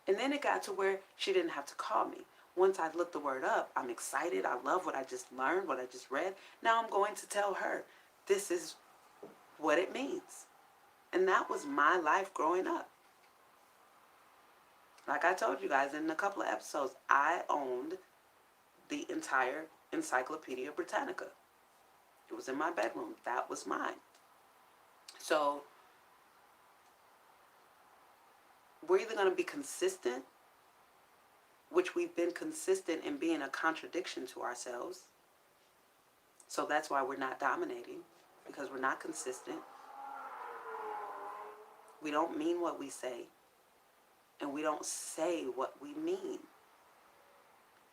Speaker 1: And then it got to where she didn't have to call me. Once I looked the word up, I'm excited. I love what I just learned, what I just read. Now I'm going to tell her, this is what it means. And that was my life growing up. Like I told you guys in a couple of episodes, I owned the entire Encyclopedia Britannica. It was in my bedroom. That was mine. So we're either going to be consistent, which we've been consistent in being a contradiction to ourselves. So that's why we're not dominating, because we're not consistent. We don't mean what we say, and we don't say what we mean.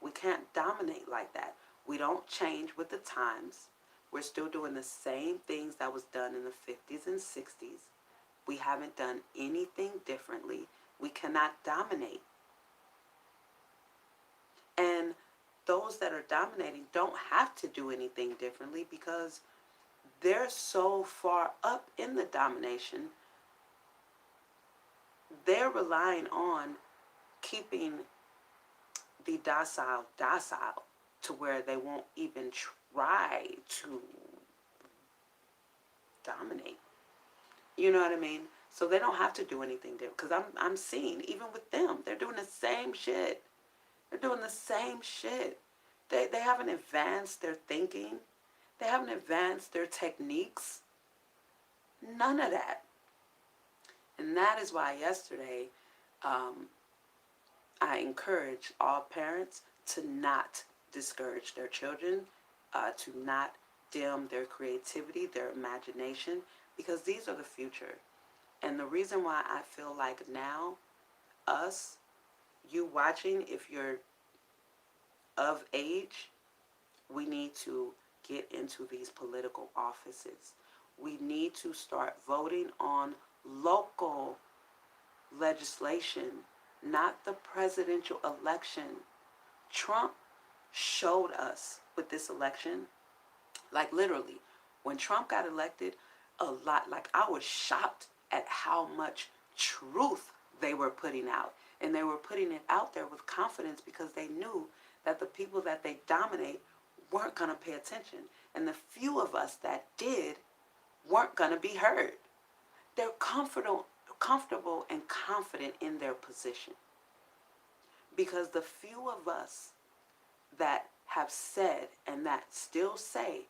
Speaker 1: We can't dominate like that. We don't change with the times. We're still doing the same things that was done in the 50s and 60s. We haven't done anything differently. We cannot dominate. And those that are dominating don't have to do anything differently because they're so far up in the domination. They're relying on keeping the docile to where they won't even try to dominate. You know what I mean? So they don't have to do anything different, because I'm seeing, even with them, they're doing the same shit. They're doing the same shit. They haven't advanced their thinking. They haven't advanced their techniques. None of that. And that is why yesterday I encourage all parents to not discourage their children, to not dim their creativity, their imagination, because these are the future. And the reason why I feel like now, you watching, if you're of age, we need to get into these political offices. We need to start voting on local legislation, not the presidential election. Trump showed us with this election, like literally, when Trump got elected, a lot, like I was shocked at how much truth they were putting out. And they were putting it out there with confidence because they knew that the people that they dominate weren't going to pay attention. And the few of us that did weren't going to be heard. They're comfortable and confident in their position. Because the few of us that have said and that still say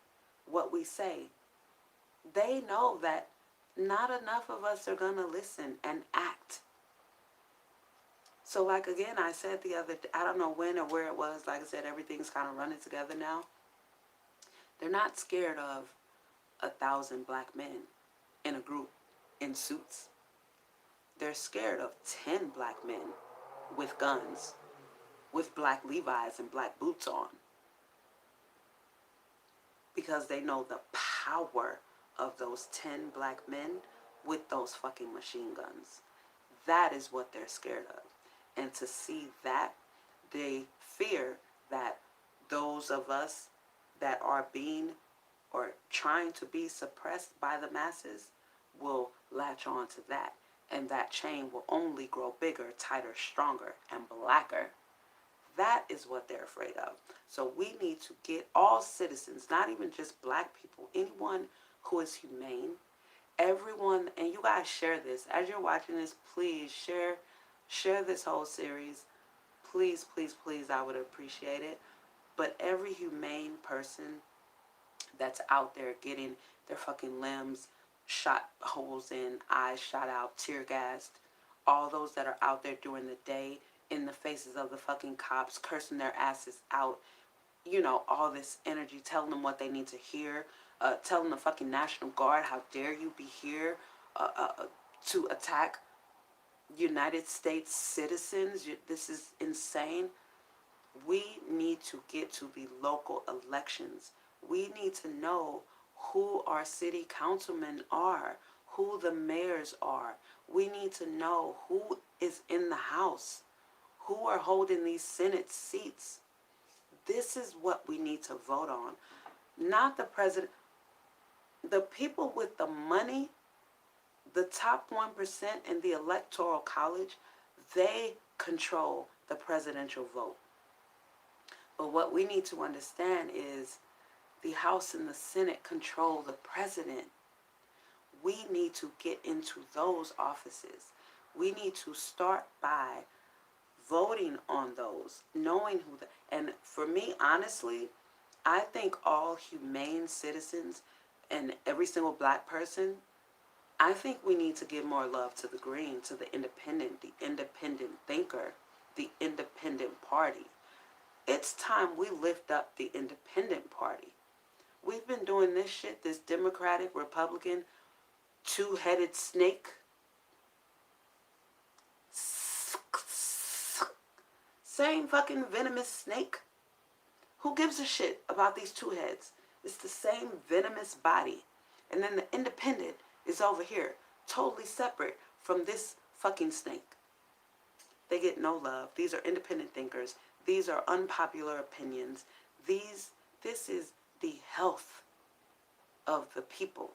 Speaker 1: what we say, they know that not enough of us are going to listen and act. So like again, I said the other day, I don't know when or where it was, like I said, everything's kind of running together now. They're not scared of 1,000 black men in a group in suits. They're scared of 10 black men with guns, with black Levi's and black boots on. Because they know the power of those 10 black men with those fucking machine guns. That is what they're scared of. And to see that, they fear that those of us that are being or trying to be suppressed by the masses will latch on to that. and that chain will only grow bigger, tighter, stronger, and blacker. That is what they're afraid of. So we need to get all citizens, not even just black people, anyone who is humane, everyone, and you guys share this. As you're watching this, please share this whole series. Please, please, please, I would appreciate it. But every humane person that's out there getting their fucking limbs shot holes in, eyes shot out, tear gassed, all those that are out there during the day in the faces of the fucking cops, cursing their asses out, you know, all this energy, telling them what they need to hear, telling the fucking National Guard, how dare you be here to attack United States citizens. This is insane. We need to get to the local elections. We need to know who our city councilmen are, who the mayors are. We need to know who is in the House, who are holding these Senate seats. This is what we need to vote on. Not the president. The people with the money, the top 1% in the Electoral College, they control the presidential vote. But what we need to understand is the House and the Senate control the president. We need to get into those offices. We need to start by voting on those, knowing who and for me, honestly, I think all humane citizens and every single black person, I think we need to give more love to the green, to the independent thinker, the independent party. It's time we lift up the independent party. We've been doing this shit, this Democratic, Republican, two-headed snake. Same fucking venomous snake. Who gives a shit about these two heads? It's the same venomous body. And then the independent is over here, totally separate from this fucking snake. They get no love. These are independent thinkers. These are unpopular opinions. This is the health of the people.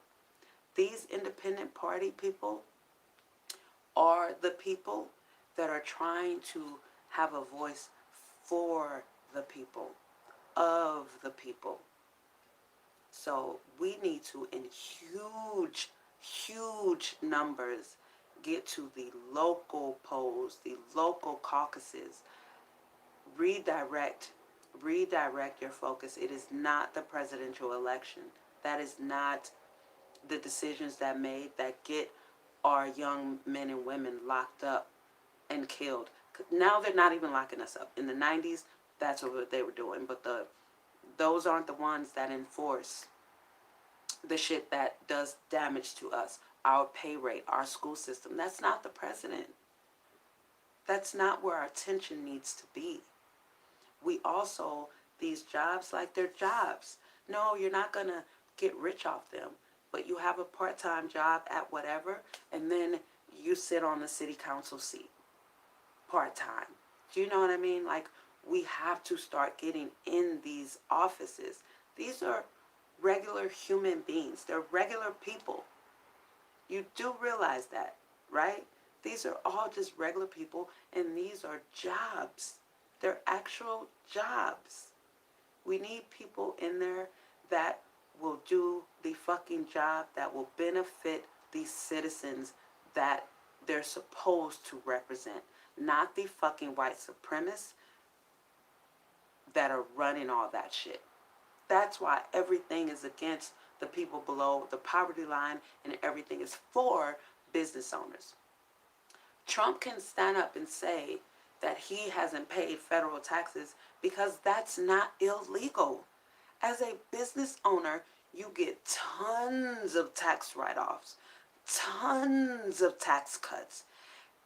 Speaker 1: These independent party people are the people that are trying to have a voice for the people, of the people. So we need to, in huge, huge numbers, get to the local polls, the local caucuses. Redirect your focus. It is not the presidential election. That is not the decisions that get our young men and women locked up and killed. Now they're not even locking us up. In the 90s, that's what they were doing. But those aren't the ones that enforce the shit that does damage to us. Our pay rate, our school system. That's not the president. That's not where our attention needs to be. We also, these jobs, like they're jobs. No, you're not going to get rich off them. But you have a part-time job at whatever, and then you sit on the city council seat. Part-time. Do you know what I mean? Like, we have to start getting in these offices. These are regular human beings. They're regular people. You do realize that, right? These are all just regular people, and these are jobs. They're actual jobs. We need people in there that will do the fucking job, that will benefit these citizens that they're supposed to represent. Not the fucking white supremacists that are running all that shit. That's why everything is against the people below the poverty line, and everything is for business owners. Trump can stand up and say that he hasn't paid federal taxes because that's not illegal. As a business owner, you get tons of tax write-offs, tons of tax cuts,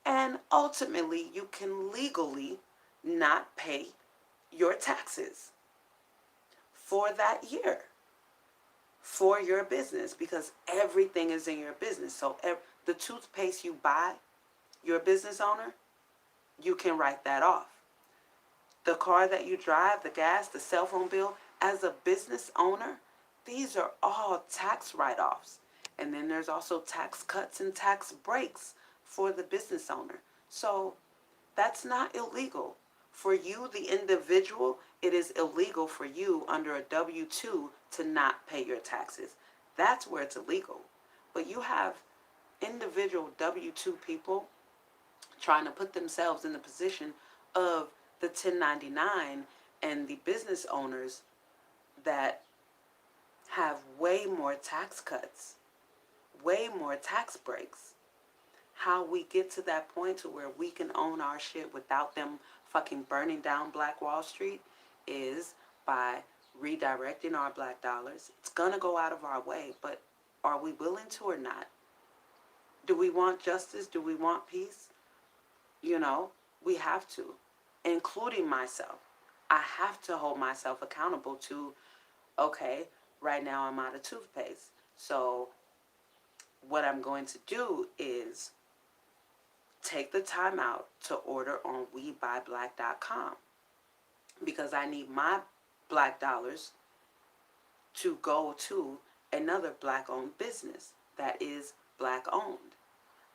Speaker 1: and ultimately you can legally not pay your taxes for that year for your business, because everything is in your business. So the toothpaste you buy, you're a business owner, you can write that off. The car that you drive, the gas, the cell phone bill, as a business owner, these are all tax write-offs. And then there's also tax cuts and tax breaks for the business owner. So that's not illegal. For you, the individual, it is illegal for you under a W-2 to not pay your taxes. That's where it's illegal. But you have individual W-2 people trying to put themselves in the position of the 1099 and the business owners that have way more tax cuts, way more tax breaks. How we get to that point to where we can own our shit without them fucking burning down Black Wall Street is by redirecting our black dollars. It's gonna go out of our way, but are we willing to or not? Do we want justice? Do we want peace? You know, we have to, including myself. I have to hold myself accountable to, okay, right now I'm out of toothpaste. So what I'm going to do is take the time out to order on WeBuyBlack.com because I need my black dollars to go to another black-owned business that is black-owned.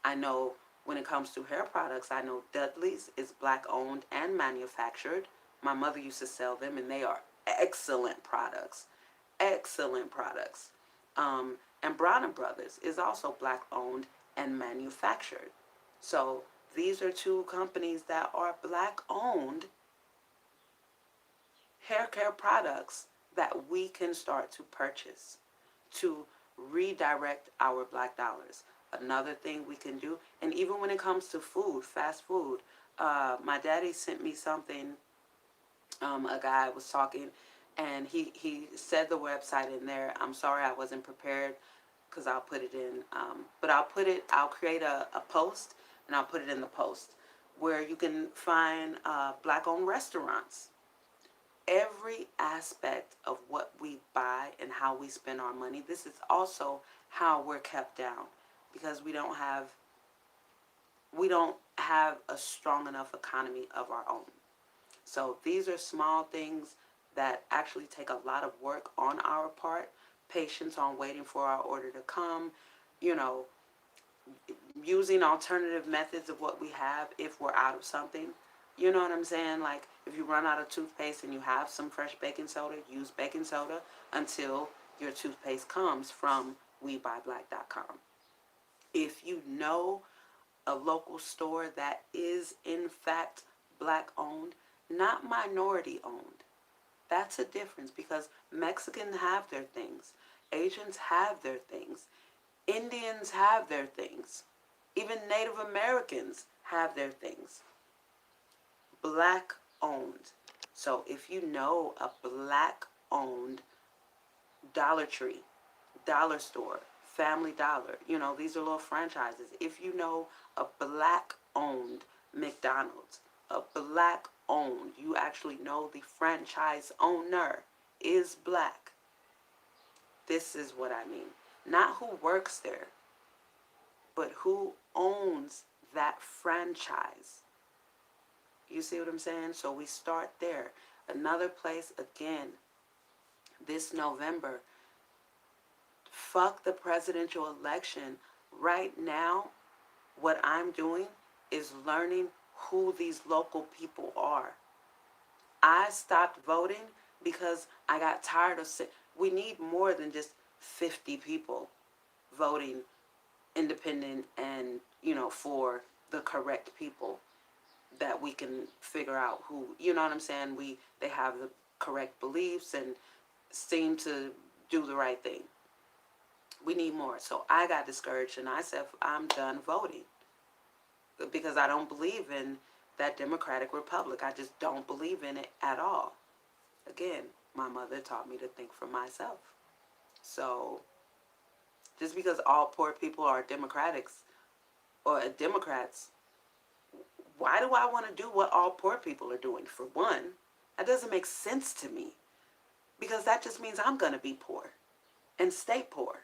Speaker 1: I know when it comes to hair products, I know Dudley's is black-owned and manufactured. My mother used to sell them, and they are excellent products. Excellent products. And Brown & Brothers is also black-owned and manufactured. So these are two companies that are black-owned hair care products that we can start to purchase to redirect our black dollars. Another thing we can do, and even when it comes to food, fast food, my daddy sent me something. A guy was talking, and he said the website in there. I'm sorry I wasn't prepared because I'll put it in, but I'll create a post, and I'll put it in the post where you can find black-owned restaurants. Every aspect of what we buy and how we spend our money, this is also how we're kept down because we don't have a strong enough economy of our own. So these are small things that actually take a lot of work on our part, patience on waiting for our order to come, you know, using alternative methods of what we have if we're out of something. You know what I'm saying? Like, if you run out of toothpaste and you have some fresh baking soda, use baking soda until your toothpaste comes from WeBuyBlack.com. If you know a local store that is, in fact, black-owned, not minority-owned, that's a difference because Mexicans have their things. Asians have their things. Indians have their things. Even Native Americans have their things. Black-owned. So if you know a black-owned Dollar Tree, Dollar Store, Family Dollar, you know, these are little franchises. If you know a black-owned McDonald's, a black-owned, you actually know the franchise owner is black. This is what I mean. Not who works there, but who owns that franchise. You see what I'm saying? So we start there. Another place, again, this November, fuck the presidential election. Right now, what I'm doing is learning who these local people are. I stopped voting because I got tired of we need more than just 50 people voting independent and, you know, for the correct people that we can figure out who, you know what I'm saying, they have the correct beliefs and seem to do the right thing. We need more. So I got discouraged and I said, I'm done voting because I don't believe in that Democratic Republic. I just don't believe in it at all. Again, my mother taught me to think for myself. So just because all poor people are Democrats, why do I want to do what all poor people are doing? For one, that doesn't make sense to me because that just means I'm going to be poor and stay poor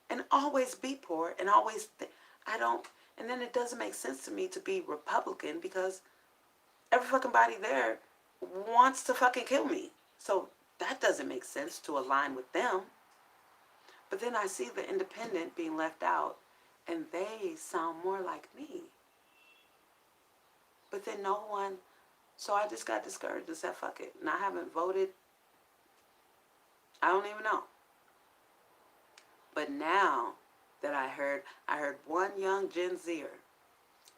Speaker 1: and always be poor and always and then it doesn't make sense to me to be Republican because every fucking body there wants to fucking kill me. So that doesn't make sense to align with them. But then I see the independent being left out and they sound more like me. But then no one, so I just got discouraged and said, fuck it. And I haven't voted. I don't even know. But now that I heard one young Gen Zer.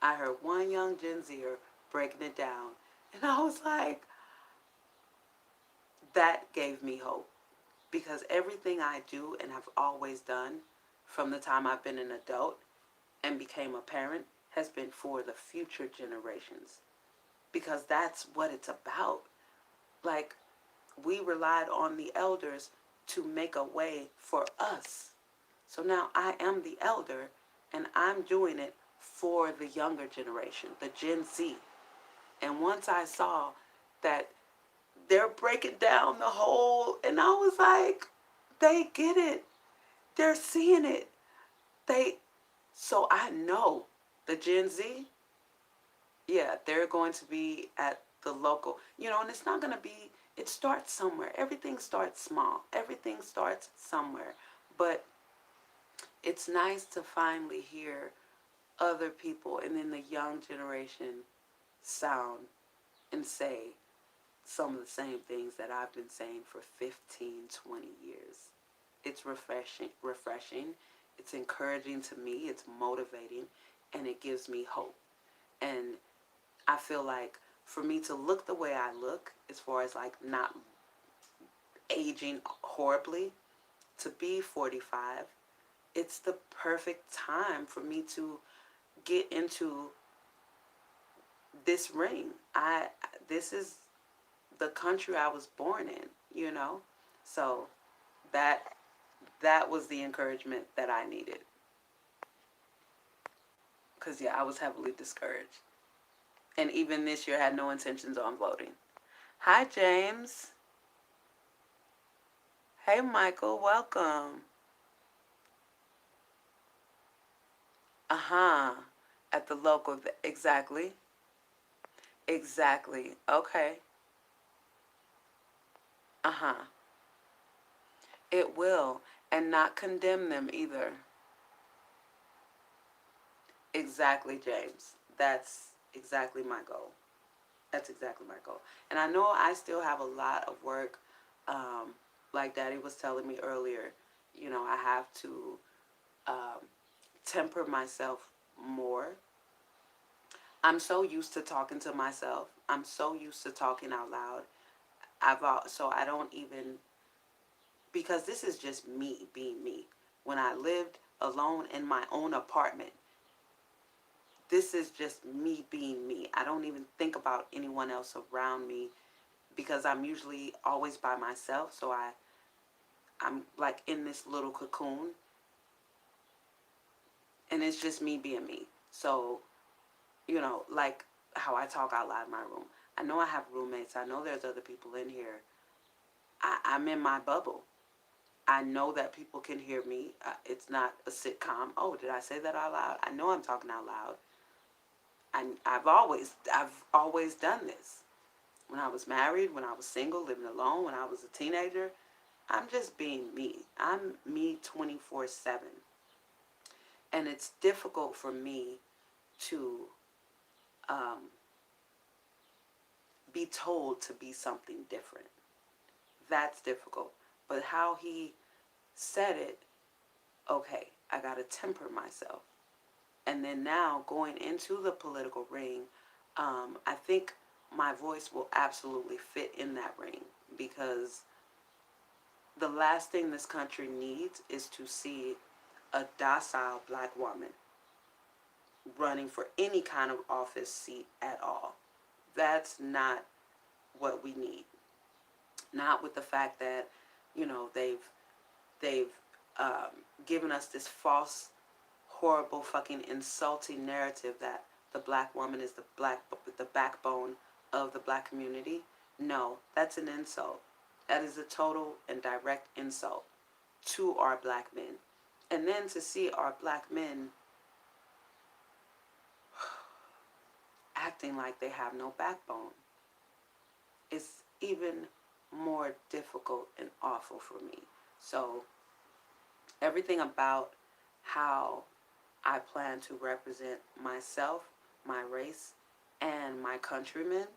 Speaker 1: I heard one young Gen Zer breaking it down. And I was like, that gave me hope. Because everything I do and have always done from the time I've been an adult and became a parent has been for the future generations. Because that's what it's about. Like, we relied on the elders to make a way for us. So now I am the elder and I'm doing it for the younger generation, the Gen Z. And once I saw that they're breaking down the whole, and I was like, they get it. They're seeing it. They, so I know the Gen Z, yeah, they're going to be at the local, and it's not going to be, it starts somewhere. Everything starts small. Everything starts somewhere. But it's nice to finally hear other people and then the young generation sound and say some of the same things that I've been saying for 15, 20 years. It's refreshing. It's encouraging to me. It's motivating, and it gives me hope. And I feel like for me to look the way I look, as far as like not aging horribly, to be 45, it's the perfect time for me to get into this ring. This is the country I was born in. So that that was the encouragement that I needed. Cause yeah, I was heavily discouraged. And even this year I had no intentions on voting. Hi James. Hey Michael, welcome. Uh-huh. At the local, exactly. Exactly. Okay. Uh-huh. It will. And not condemn them either. Exactly, James. That's exactly my goal. That's exactly my goal. And I know I still have a lot of work. Like Daddy was telling me earlier, I have to um, temper myself more. I'm so used to talking to myself. I'm so used to talking out loud. So I don't even, because this is just me being me. When I lived alone in my own apartment, this is just me being me. I don't even think about anyone else around me because I'm usually always by myself. So I'm like in this little cocoon, and it's just me being me. So, like how I talk out loud in my room. I know I have roommates. I know there's other people in here. I'm in my bubble. I know that people can hear me. It's not a sitcom. Oh, did I say that out loud? I know I'm talking out loud. I've always done this. When I was married, when I was single, living alone, when I was a teenager, I'm just being me. I'm me 24/7. And it's difficult for me to um, be told to be something different. That's difficult. But how he said it, okay, I got to temper myself. And then now going into the political ring, I think my voice will absolutely fit in that ring because the last thing this country needs is to see a docile black woman running for any kind of office seat at all. That's not what we need. Not with the fact that, they've given us this false, horrible, fucking insulting narrative that the black woman is the backbone of the black community. No, that's an insult. That is a total and direct insult to our black men. And then to see our black men acting like they have no backbone is even more difficult and awful for me. So everything about how I plan to represent myself, my race, And my countrymen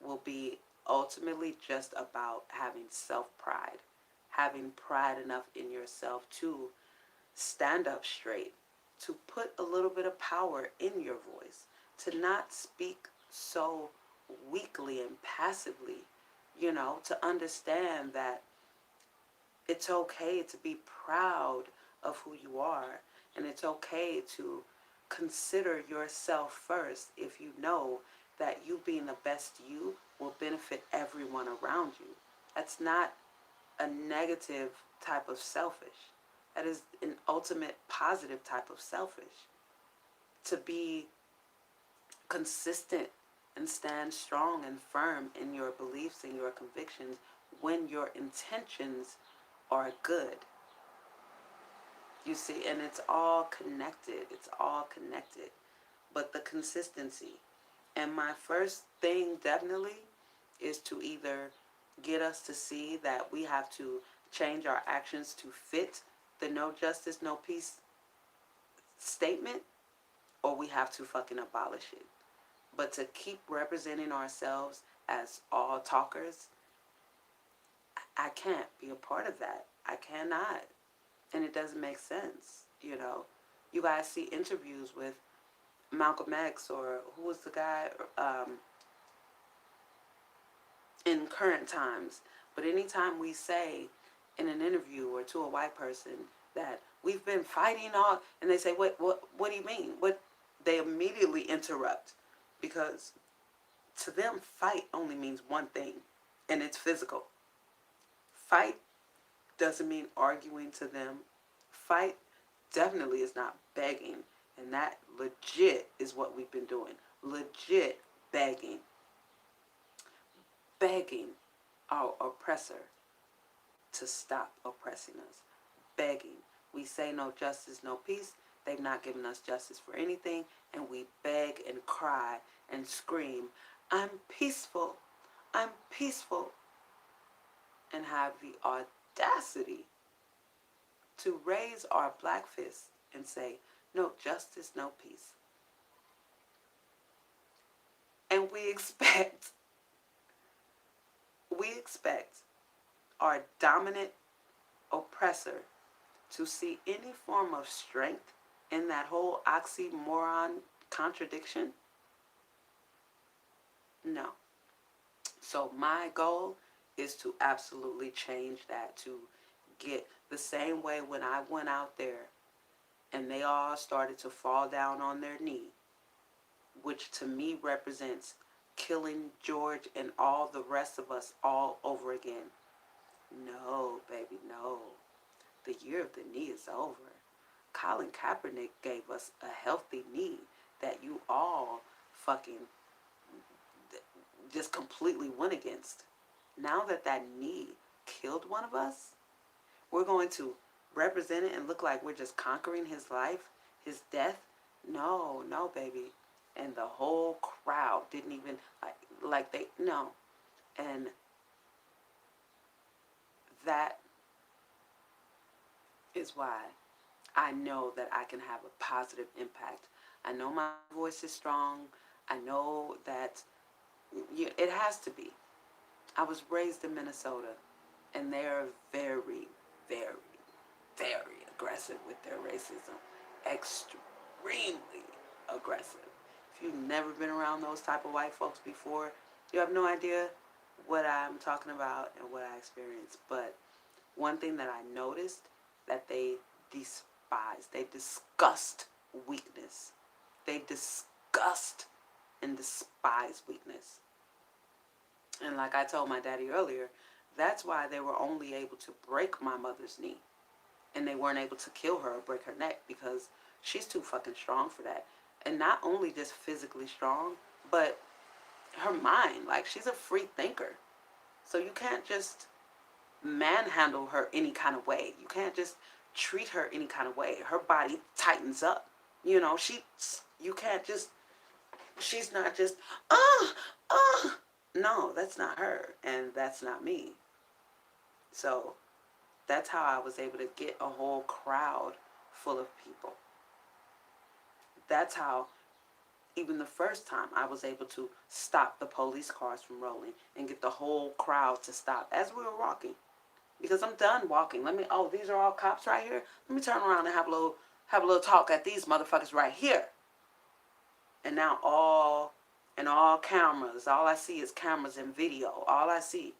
Speaker 1: will be ultimately just about having self-pride, having pride enough in yourself to stand up straight, to put a little bit of power in your voice, to not speak so weakly and passively, to understand that it's okay to be proud of who you are, and it's okay to consider yourself first if you know that you being the best you will benefit everyone around you. That's not a negative type of selfish. That is an ultimate positive type of selfish. To be consistent and stand strong and firm in your beliefs and your convictions when your intentions are good. You see, and it's all connected. It's all connected. But the consistency. And my first thing definitely is to either get us to see that we have to change our actions to fit the no justice, no peace statement, or we have to fucking abolish it. But to keep representing ourselves as all talkers, I can't be a part of that. I cannot. And it doesn't make sense, You guys see interviews with Malcolm X, or who was the guy in current times. But anytime we say in an interview or to a white person that we've been fighting all, and they say, what do you mean? What? They immediately interrupt, because to them, fight only means one thing, and it's physical. Fight doesn't mean arguing to them. Fight definitely is not begging, and that legit is what we've been doing. Legit begging. Begging our oppressor to stop oppressing us. Begging. We say no justice, no peace. They've not given us justice for anything, and we beg and cry and scream, I'm peaceful. I'm peaceful. And have the audacity to raise our black fist and say, no justice, no peace. And we expect our dominant oppressor to see any form of strength in that whole oxymoron contradiction? No. So my goal is to absolutely change that, to get the same way when I went out there and they all started to fall down on their knee, which to me represents killing George and all the rest of us all over again. No, baby, no. The year of the knee is over. Colin Kaepernick gave us a healthy knee that you all fucking just completely went against. Now that that knee killed one of us, we're going to represent it and look like we're just conquering his life, his death. No, no, baby. And the whole crowd didn't even no. And that is why I know that I can have a positive impact. I know my voice is strong. I know that it has to be. I was raised in Minnesota, and they are very, very, very aggressive with their racism. Extremely aggressive. If you've never been around those type of white folks before, you have no idea what I'm talking about and what I experienced. But one thing that I noticed, that they despise, they disgust weakness. They disgust and despise weakness. And like I told my daddy earlier, that's why they were only able to break my mother's knee. And they weren't able to kill her or break her neck, because she's too fucking strong for that. And not only just physically strong, but her mind. Like, she's a free thinker. So you can't just manhandle her any kind of way. You can't just treat her any kind of way. Her body tightens up. You can't just, she's not just, no, that's not her. And that's not me. So that's how I was able to get a whole crowd full of people. That's how Even the first time, I was able to stop the police cars from rolling and get the whole crowd to stop as we were walking. Because I'm done walking. These are all cops right here. Let me turn around and have a little talk at these motherfuckers right here. And now all cameras, all I see is cameras and video. All I see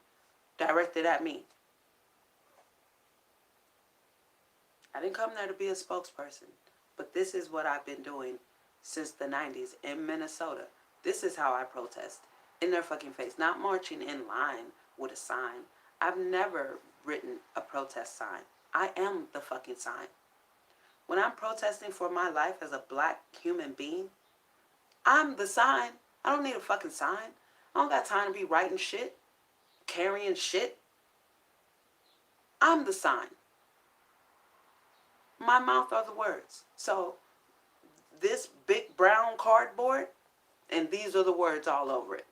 Speaker 1: directed at me. I didn't come there to be a spokesperson, but this is what I've been doing since the 90s in Minnesota. This is how I protest. In their fucking face. Not marching in line with a sign. I've never written a protest sign. I am the fucking sign. When I'm protesting for my life as a black human being, I'm the sign. I don't need a fucking sign. I don't got time to be writing shit, carrying shit. I'm the sign. My mouth are the words. So this big brown cardboard, and these are the words all over it.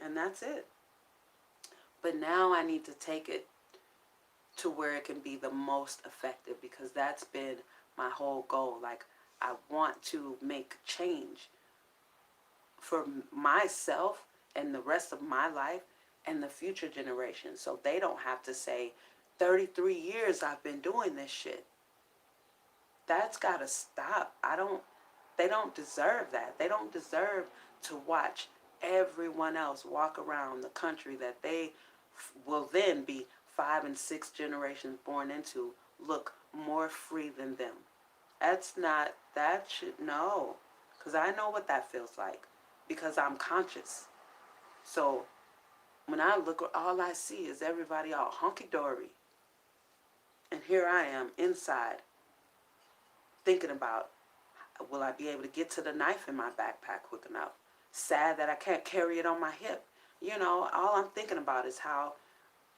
Speaker 1: And that's it. But now I need to take it to where it can be the most effective, because that's been my whole goal. Like, I want to make change for myself and the rest of my life and the future generations, so they don't have to say 33 years I've been doing this shit. That's gotta stop. They don't deserve that. They don't deserve to watch everyone else walk around the country that they will then be 5 and 6 generations born into look more free than them. No. Because I know what that feels like. Because I'm conscious. So when I look, all I see is everybody all hunky-dory. And here I am inside thinking about, will I be able to get to the knife in my backpack quick enough? Sad that I can't carry it on my hip. All I'm thinking about is how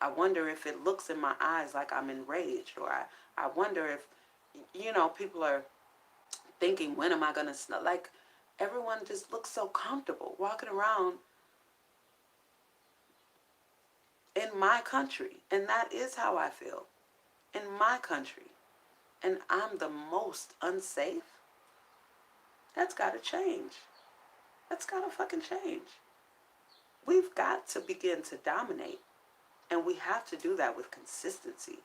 Speaker 1: I wonder if it looks in my eyes like I'm enraged, or I wonder if, people are thinking, when am I going to snow? Like, everyone just looks so comfortable walking around in my country. And that is how I feel. In my country. And I'm the most unsafe. That's got to change. That's got to fucking change. We've got to begin to dominate. And we have to do that with consistency.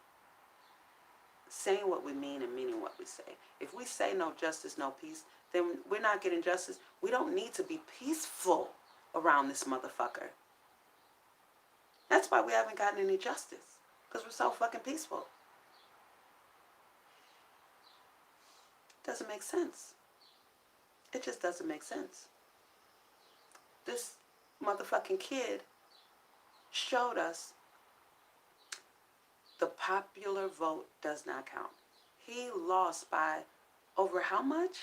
Speaker 1: Saying what we mean and meaning what we say. If we say no justice, no peace, then we're not getting justice. We don't need to be peaceful around this motherfucker. That's why we haven't gotten any justice. Because we're so fucking peaceful. Doesn't make sense. It just doesn't make sense. This motherfucking kid showed us the popular vote does not count. He lost by over how much?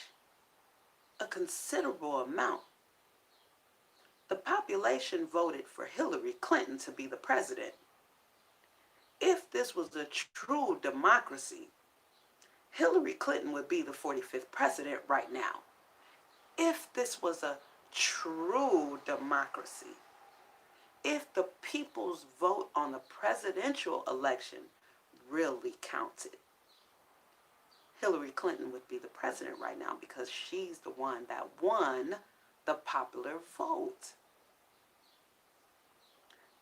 Speaker 1: A considerable amount. The population voted for Hillary Clinton to be the president. If this was a true democracy, Hillary Clinton would be the 45th president right now. If this was a true democracy, if the people's vote on the presidential election really counted, Hillary Clinton would be the president right now, because she's the one that won the popular vote.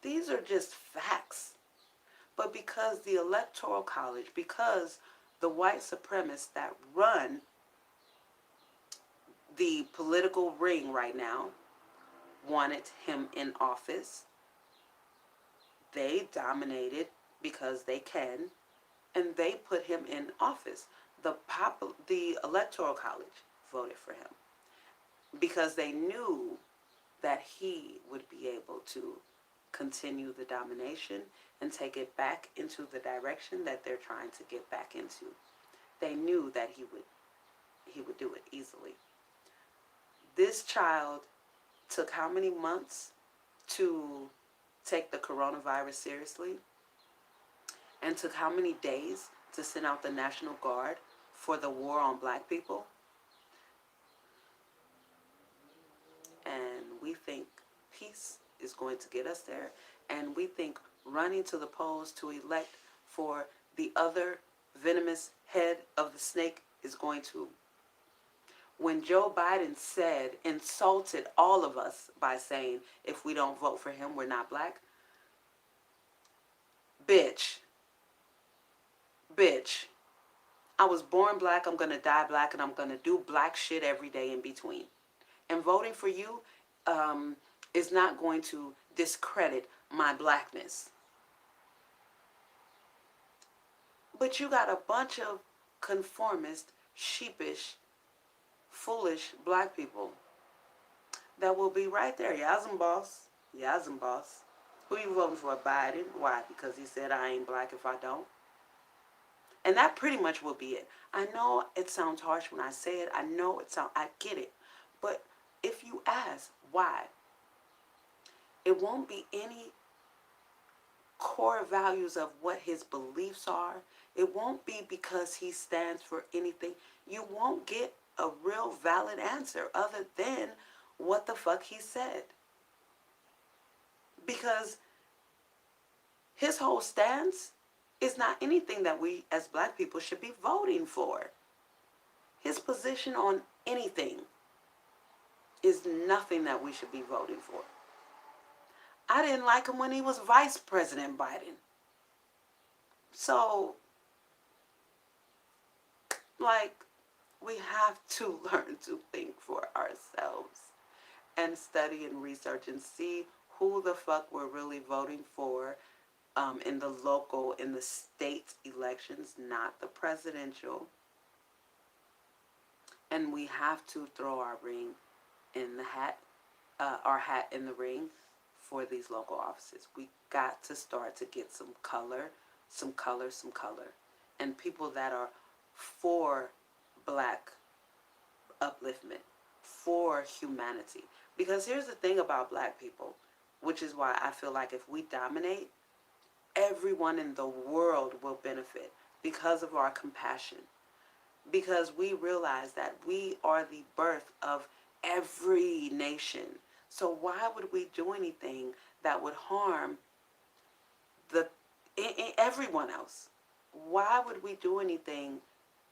Speaker 1: These are just facts. But because the Electoral College, because the white supremacists that run the political ring right now wanted him in office, they dominated because they can, and they put him in office. The Electoral College voted for him because they knew that he would be able to continue the domination and take it back into the direction that they're trying to get back into. They knew that he would do it easily. This child took how many months to take the coronavirus seriously? And took how many days to send out the National Guard for the war on black people? And we think peace is going to get us there. And we think running to the polls to elect for the other venomous head of the snake is going to when Joe Biden insulted all of us by saying, if we don't vote for him, we're not black. Bitch. Bitch. I was born black, I'm going to die black, and I'm going to do black shit every day in between. And voting for you is not going to discredit my blackness. But you got a bunch of conformist, sheepish, foolish black people that will be right there. Yazm boss. Yazm boss. Who you voting for? Biden. Why? Because he said I ain't black if I don't. And that pretty much will be it. I know it sounds harsh when I say it. I get it. But if you ask why, it won't be any core values of what his beliefs are. It won't be because he stands for anything. You won't get a real valid answer other than what the fuck he said. Because his whole stance is not anything that we as black people should be voting for. His position on anything is nothing that we should be voting for. I didn't like him when he was Vice President Biden. So, like, we have to learn to think for ourselves and study and research and see who the fuck we're really voting for in the state elections, not the presidential. And we have to throw our hat in the ring for these local offices. We got to start to get some color. And people that are for black upliftment, for humanity. Because here's the thing about black people, which is why I feel like if we dominate, everyone in the world will benefit because of our compassion. Because we realize that we are the birth of every nation. So why would we do anything that would harm everyone else? Why would we do anything?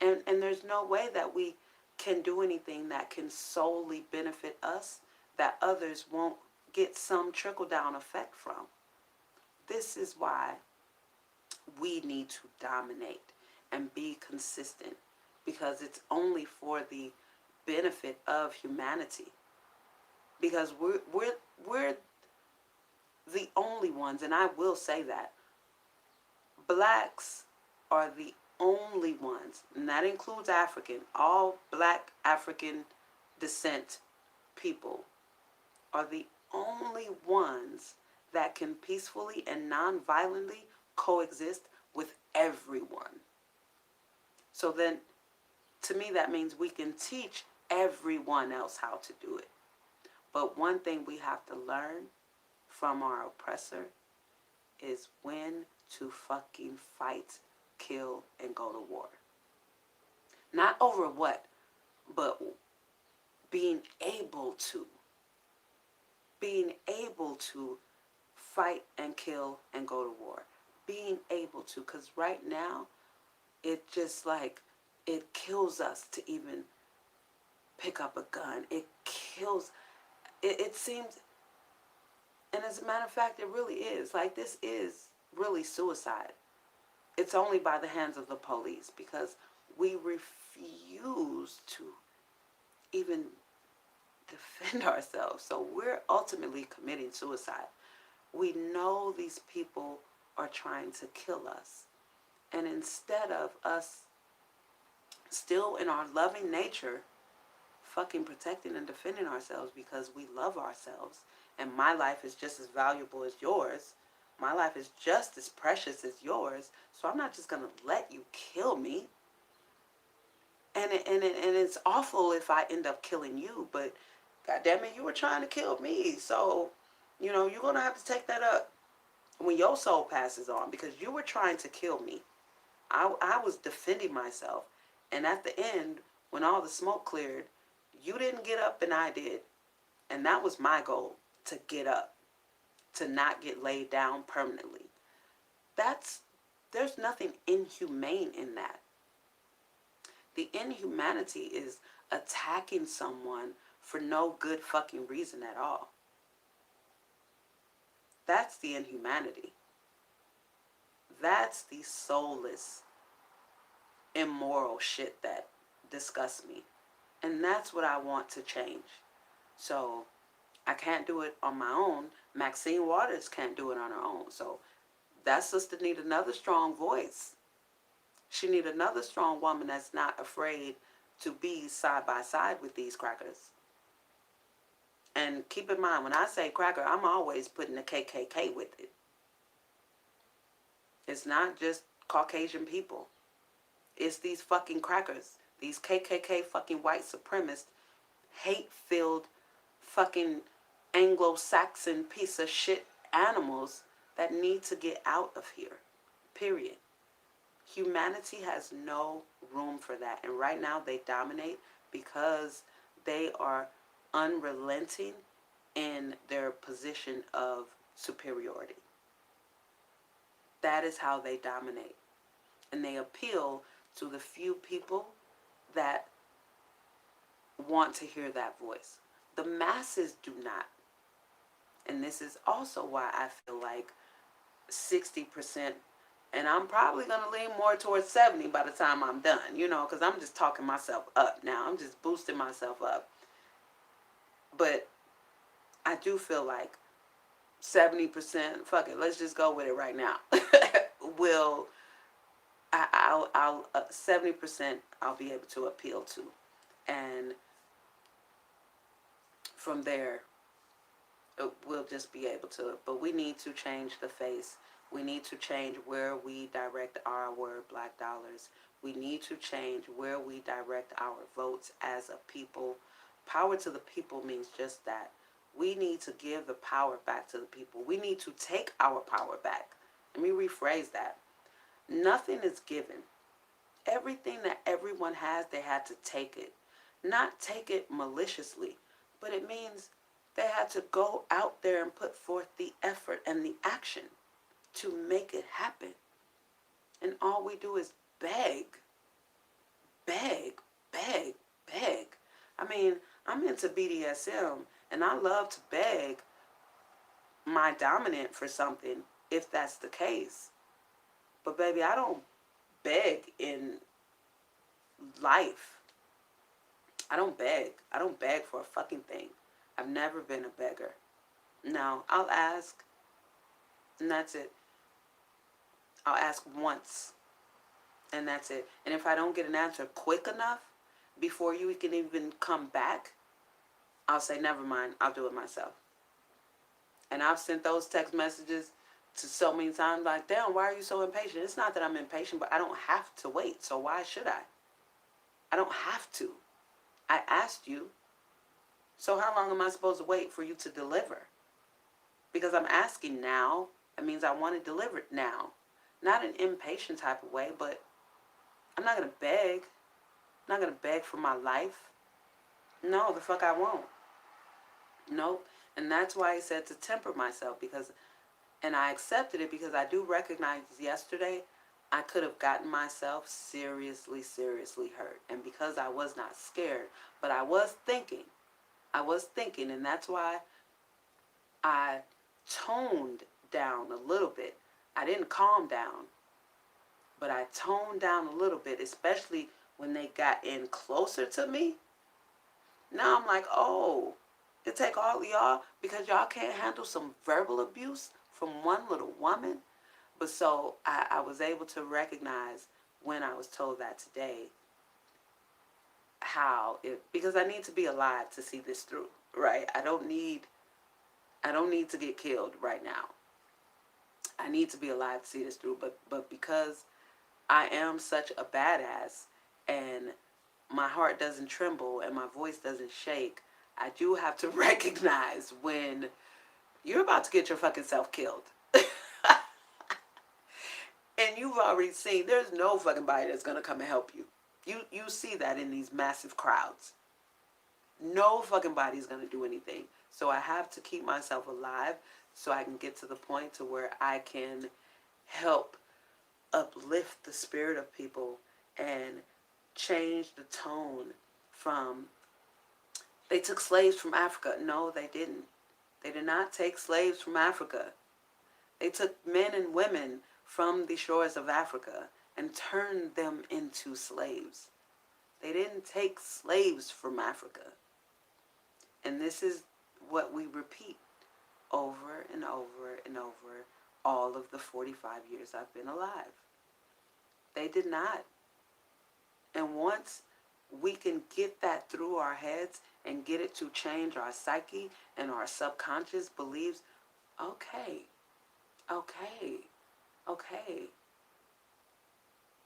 Speaker 1: And there's no way that we can do anything that can solely benefit us that others won't get some trickle-down effect from. This is why we need to dominate and be consistent, because it's only for the benefit of humanity. Because we're the only ones, and I will say that blacks are the only ones, and that includes African, all black African descent people are the only ones that can peacefully and non-violently coexist with everyone. So then, to me, that means we can teach everyone else how to do it. But one thing we have to learn from our oppressor is when to fucking fight, kill, and go to war. Not over what, but being able to fight and kill and go to war. Being able to, because right now, it just like, it kills us to even pick up a gun. It kills, it seems, and as a matter of fact, it really is. Like, this is really suicide. It's only by the hands of the police, because we refuse to even defend ourselves. So we're ultimately committing suicide. We know these people are trying to kill us. And instead of us still in our loving nature, fucking protecting and defending ourselves because we love ourselves, and my life is just as valuable as yours, my life is just as precious as yours, so I'm not just going to let you kill me. And it's awful if I end up killing you, but goddamn it, you were trying to kill me. So, you're going to have to take that up when your soul passes on, because you were trying to kill me. I was defending myself. And at the end, when all the smoke cleared, you didn't get up and I did. And that was my goal, to get up, to not get laid down permanently. There's nothing inhumane in that. The inhumanity is attacking someone for no good fucking reason at all. That's the inhumanity. That's the soulless, immoral shit that disgusts me. And that's what I want to change. So I can't do it on my own. Maxine Waters can't do it on her own. So that sister need another strong voice. She need another strong woman that's not afraid to be side by side with these crackers. And keep in mind, when I say cracker, I'm always putting the KKK with it. It's not just Caucasian people. It's these fucking crackers. These KKK fucking white supremacist, hate-filled fucking Anglo-Saxon piece of shit animals that need to get out of here. Period. Humanity has no room for that. And right now they dominate because they are unrelenting in their position of superiority. That is how they dominate. And they appeal to the few people that want to hear that voice. The masses do not. And this is also why I feel like 60%, and I'm probably going to lean more towards 70 by the time I'm done, because I'm just talking myself up now. I'm just boosting myself up. But I do feel like 70%, fuck it, let's just go with it right now, I'll 70% I'll be able to appeal to. And from there, we'll just be able to. But we need to change the face. We need to change where we direct our word, black dollars. We need to change where we direct our votes as a people. Power to the people means just that. We need to give the power back to the people. We need to take our power back. Let me rephrase that. Nothing is given. Everything that everyone has, they had to take it. Not take it maliciously, but it means they had to go out there and put forth the effort and the action to make it happen. And all we do is beg, beg, beg, beg. I mean, I'm into BDSM, and I love to beg my dominant for something if that's the case. But baby, I don't beg in life. I don't beg. I don't beg for a fucking thing. I've never been a beggar. No, I'll ask, and that's it. I'll ask once, and that's it. And if I don't get an answer quick enough, before you can even come back, I'll say, never mind, I'll do it myself. And I've sent those text messages to so many times, like, damn, why are you so impatient? It's not that I'm impatient, but I don't have to wait, so why should I? I don't have to. I asked you, so how long am I supposed to wait for you to deliver? Because I'm asking now, that means I want it delivered now. Not an impatient type of way, but I'm not going to beg. I'm not going to beg for my life. No, the fuck I won't. Nope. And that's why I said to temper myself, and I accepted it because I do recognize yesterday I could have gotten myself seriously, seriously hurt. And because I was not scared, but I was thinking, and that's why I toned down a little bit. I didn't calm down, but I toned down a little bit, especially when they got in closer to me. Now I'm like, oh, it take all of y'all because y'all can't handle some verbal abuse from one little woman. But so I was able to recognize when I was told that today because I need to be alive to see this through, right? I don't need to get killed right now. I need to be alive to see this through, but because I am such a badass and my heart doesn't tremble and my voice doesn't shake, I do have to recognize when you're about to get your fucking self killed. And you've already seen there's no fucking body that's going to come and help you. You see that in these massive crowds. No fucking body is going to do anything. So I have to keep myself alive so I can get to the point to where I can help uplift the spirit of people and change the tone from, they took slaves from Africa. No, they didn't. They did not take slaves from Africa. They took men and women from the shores of Africa and turned them into slaves. They didn't take slaves from Africa. And this is what we repeat over and over and over all of the 45 years I've been alive. They did not. And once we can get that through our heads and get it to change our psyche and our subconscious beliefs, okay,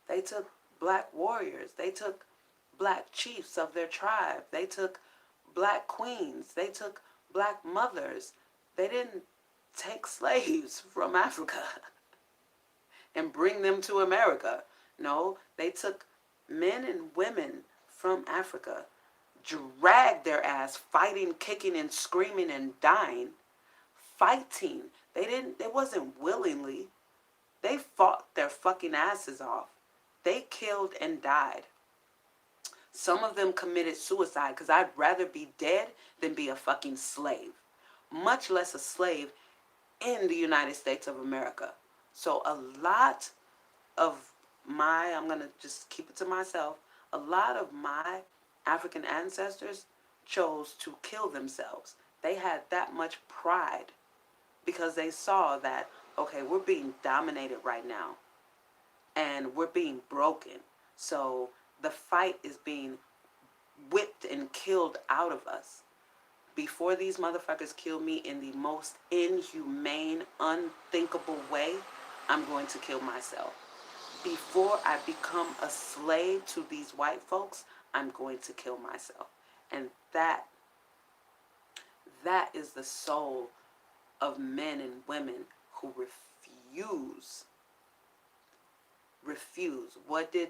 Speaker 1: they took black warriors. They took black chiefs of their tribe. They took black queens. They took black mothers. They didn't take slaves from Africa and bring them to America. No, they took men and women from Africa, dragged their ass, fighting, kicking, and screaming and dying, fighting. It wasn't willingly. They fought their fucking asses off. They killed and died. Some of them committed suicide because I'd rather be dead than be a fucking slave, much less a slave in the United States of America. So a lot of I'm going to just keep it to myself, a lot of my African ancestors chose to kill themselves. They had that much pride because they saw that, okay, we're being dominated right now and we're being broken. So the fight is being whipped and killed out of us. Before these motherfuckers kill me in the most inhumane, unthinkable way, I'm going to kill myself. Before I become a slave to these white folks, I'm going to kill myself. And that is the soul of men and women who refuse. What did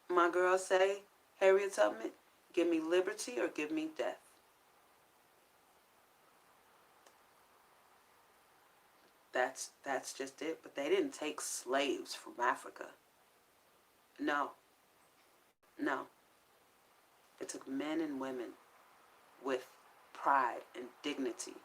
Speaker 1: my girl say, Harriet Tubman? Give me liberty or give me death. That's just it. But they didn't take slaves from Africa. No. It took men and women with pride and dignity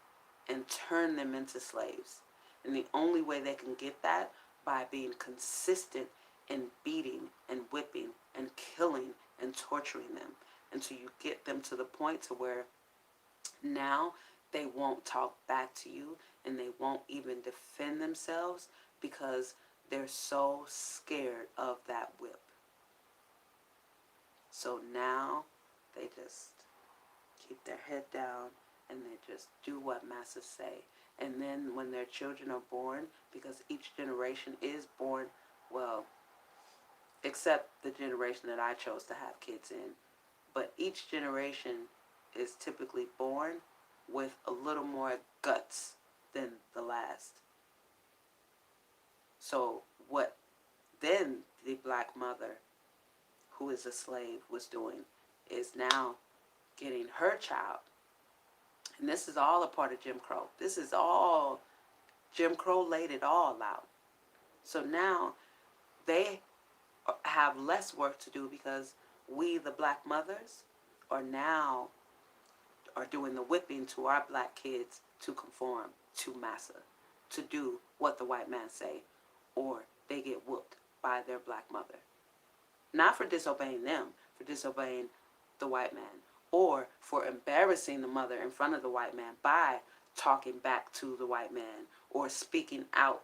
Speaker 1: and turned them into slaves. And the only way they can get that by being consistent in beating and whipping and killing and torturing them until you get them to the point to where now they won't talk back to you and they won't even defend themselves because they're so scared of that whip. So now they just keep their head down and they just do what masses say. And then when their children are born, because each generation is born, well, except the generation that I chose to have kids in, but each generation is typically born with a little more guts than the last. So what then the black mother, who is a slave, was doing is now getting her child. And this is all a part of Jim Crow. This is all, Jim Crow laid it all out. So now they have less work to do because we, the black mothers, are doing the whipping to our black kids to conform to massa, to do what the white man say, or they get whooped by their black mother. Not for disobeying them, for disobeying the white man, or for embarrassing the mother in front of the white man by talking back to the white man, or speaking out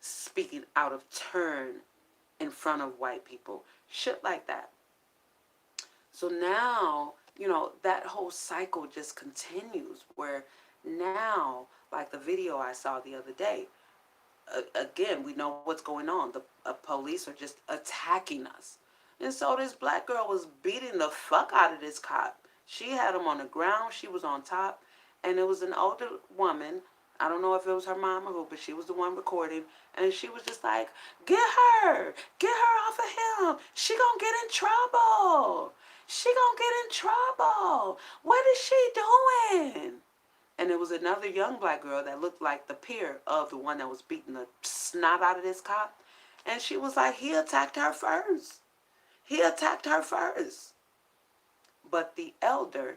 Speaker 1: of turn in front of white people. Shit like that. So now, that whole cycle just continues where now, like the video I saw the other day, again, we know what's going on. The police are just attacking us. And so this black girl was beating the fuck out of this cop. She had him on the ground. She was on top. And it was an older woman. I don't know if it was her mom or who, but she was the one recording. And she was just like, get her off of him. She gonna get in trouble. What is she doing? And it was another young black girl that looked like the peer of the one that was beating the snot out of this cop. And she was like, he attacked her first. He attacked her first. But the elder,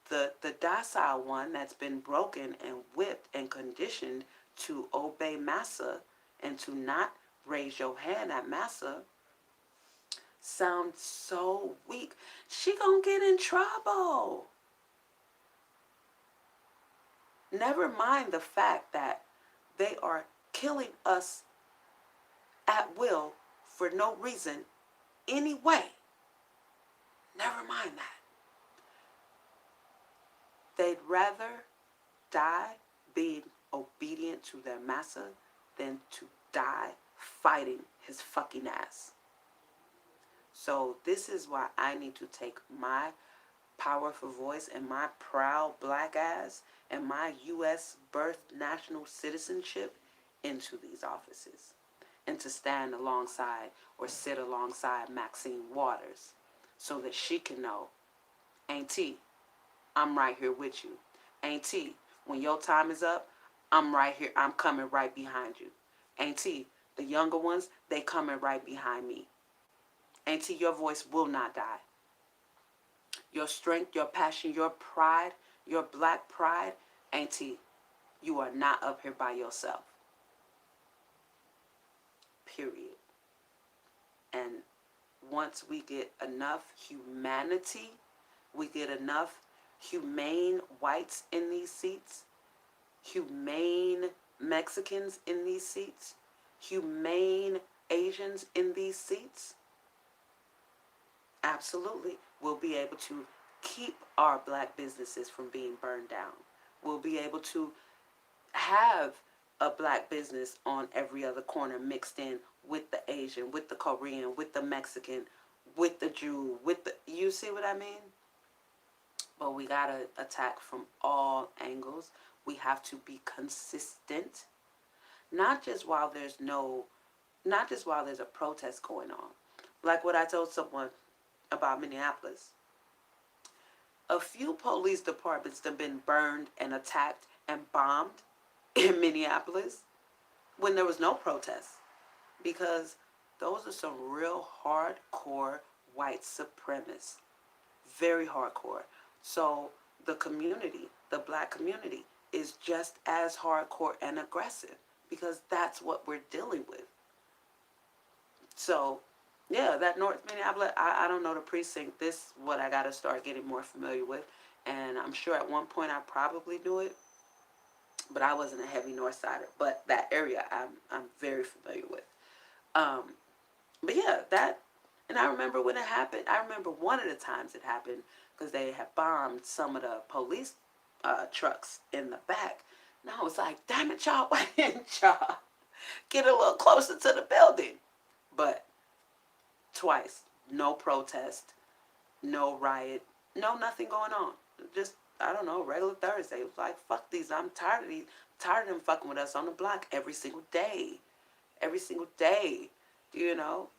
Speaker 1: the docile one that's been broken and whipped and conditioned to obey massa and to not raise your hand at massa, sounds so weak. She gonna get in trouble. Never mind the fact that they are killing us at will for no reason anyway. Never mind that. They'd rather die being obedient to their master than to die fighting his fucking ass. So this is why I need to take my powerful voice and my proud black ass and my U.S. birth national citizenship into these offices and to stand alongside or sit alongside Maxine Waters so that she can know, Auntie, I'm right here with you. Auntie, when your time is up, I'm right here. I'm coming right behind you. Auntie, the younger ones, they coming right behind me. Auntie, your voice will not die. Your strength, your passion, your pride, your black pride, Auntie, you are not up here by yourself. Period. And once we get enough humanity, we get enough humane whites in these seats, humane Mexicans in these seats, humane Asians in these seats, absolutely, we'll be able to keep our black businesses from being burned down. We'll be able to have a black business on every other corner mixed in with the Asian, with the Korean, with the Mexican, with the Jew, with the, you see what I mean? But we gotta attack from all angles. We have to be consistent, not just while there's a protest going on. Like what I told someone about Minneapolis. A few police departments have been burned and attacked and bombed in Minneapolis when there was no protest, because those are some real hardcore white supremacists. Very hardcore. So the community, the black community, is just as hardcore and aggressive because that's what we're dealing with. So, yeah, that North Minneapolis, I don't know the precinct. This is what I got to start getting more familiar with. And I'm sure at one point I probably knew it, but I wasn't a heavy North Sider. But that area I'm very familiar with. But yeah, that, and I remember when it happened. I remember one of the times it happened because they had bombed some of the police trucks in the back. And I was like, damn it, y'all, why didn't y'all get a little closer to the building? But twice, no protest, no riot, no nothing going on. Just, I don't know, regular Thursday. It was like, fuck these. I'm tired of these. Tired of them fucking with us on the block every single day. Every single day, you know?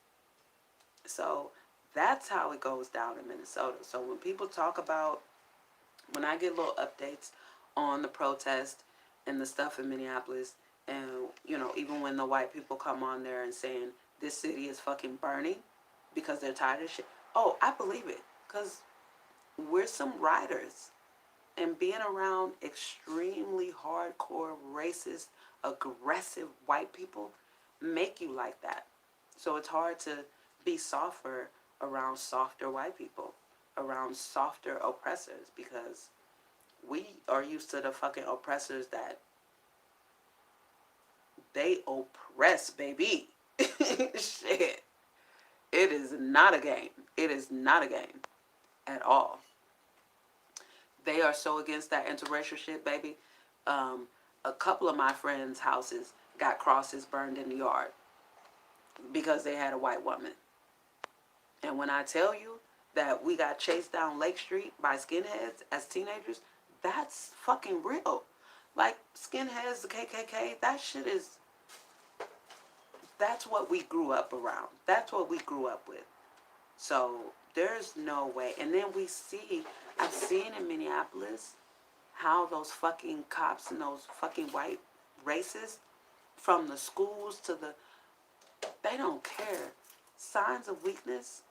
Speaker 1: So that's how it goes down in Minnesota. So when people talk about, when I get little updates on the protest and the stuff in Minneapolis, and, you know, even when the white people come on there and saying this city is fucking burning because they're tired of shit, oh, I believe it. Because we're some riders. And being around extremely hardcore, racist, aggressive white people make you like that. So it's hard to be softer around softer white people, around softer oppressors, because we are used to the fucking oppressors that they oppress, baby. Shit. It is not a game. It is not a game at all. They are so against that interracial shit, baby. A couple of my friends' houses got crosses burned in the yard because they had a white woman. And when I tell you that we got chased down Lake Street by skinheads as teenagers, that's fucking real. Like, skinheads, the KKK, that shit is, that's what we grew up around. That's what we grew up with. So there's no way. And then we see, I've seen in Minneapolis how those fucking cops and those fucking white racists, from the schools to the, they don't care. signs of weakness,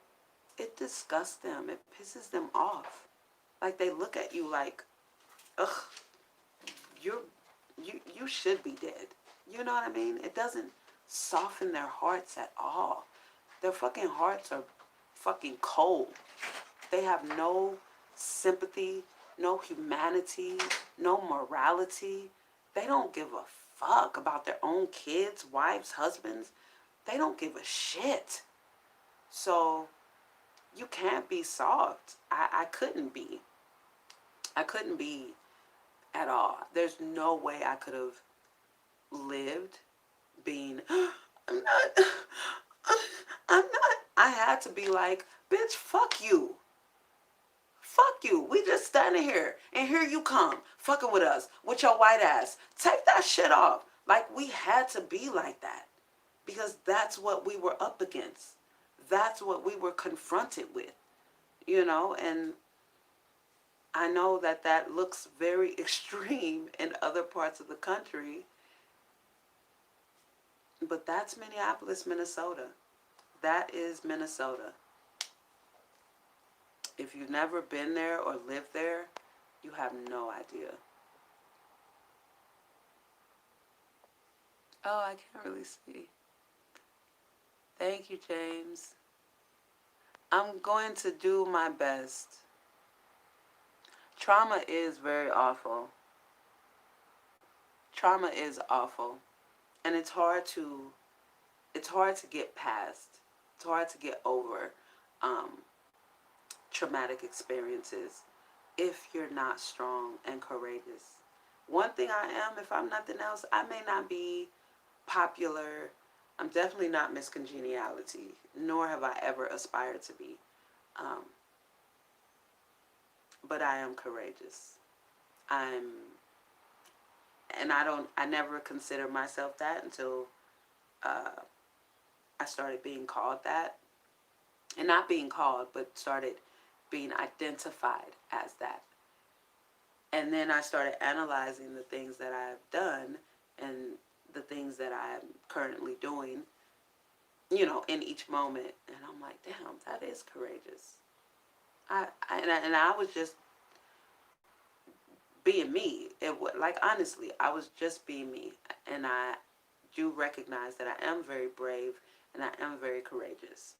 Speaker 1: it disgusts them. It pisses them off. Like they look at you like, ugh, you're, you should be dead. You know what I mean? It doesn't soften their hearts at all. Their fucking hearts are fucking cold. They have no sympathy, no humanity, no morality. They don't give a fuck about their own kids, wives, husbands. They don't give a shit. So you can't be soft. I couldn't be. I couldn't be at all. There's no way I could have lived being, I'm not, I'm not. I had to be like, bitch, fuck you. Fuck you. We just standing here and here you come fucking with us with your white ass. Take that shit off. Like we had to be like that because that's what we were up against. That's what we were confronted with, you know, and I know that that looks very extreme in other parts of the country, but that's Minneapolis, Minnesota. That is Minnesota. If you've never been there or lived there, you have no idea. Oh, I can't really see. Thank you, James. I'm going to do my best. Trauma is very awful. Trauma is awful. And it's hard to get past. It's hard to get over traumatic experiences if you're not strong and courageous. One thing I am, if I'm nothing else, I may not be popular. I'm definitely not Miss Congeniality, nor have I ever aspired to be. Um, but I am courageous. I'm, and I never considered myself that until I started being called that. And not being called, but started being identified as that. And then I started analyzing the things that I've done and the things that I'm currently doing, you know, in each moment. And I'm like, damn, that is courageous. And I was just being me. Like, honestly, I was just being me. And I do recognize that I am very brave and I am very courageous.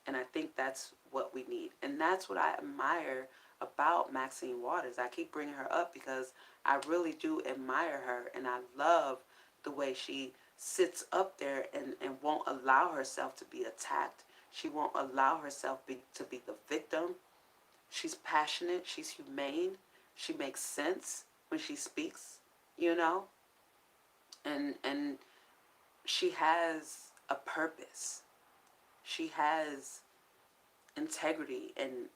Speaker 1: And I think that's what we need. And that's what I admire about Maxine Waters. I keep bringing her up because I really do admire her. And I love the way she sits up there and won't allow herself to be attacked. She won't allow herself to be the victim. She's passionate. She's humane. She makes sense when she speaks, you know. And she has a purpose. She has integrity and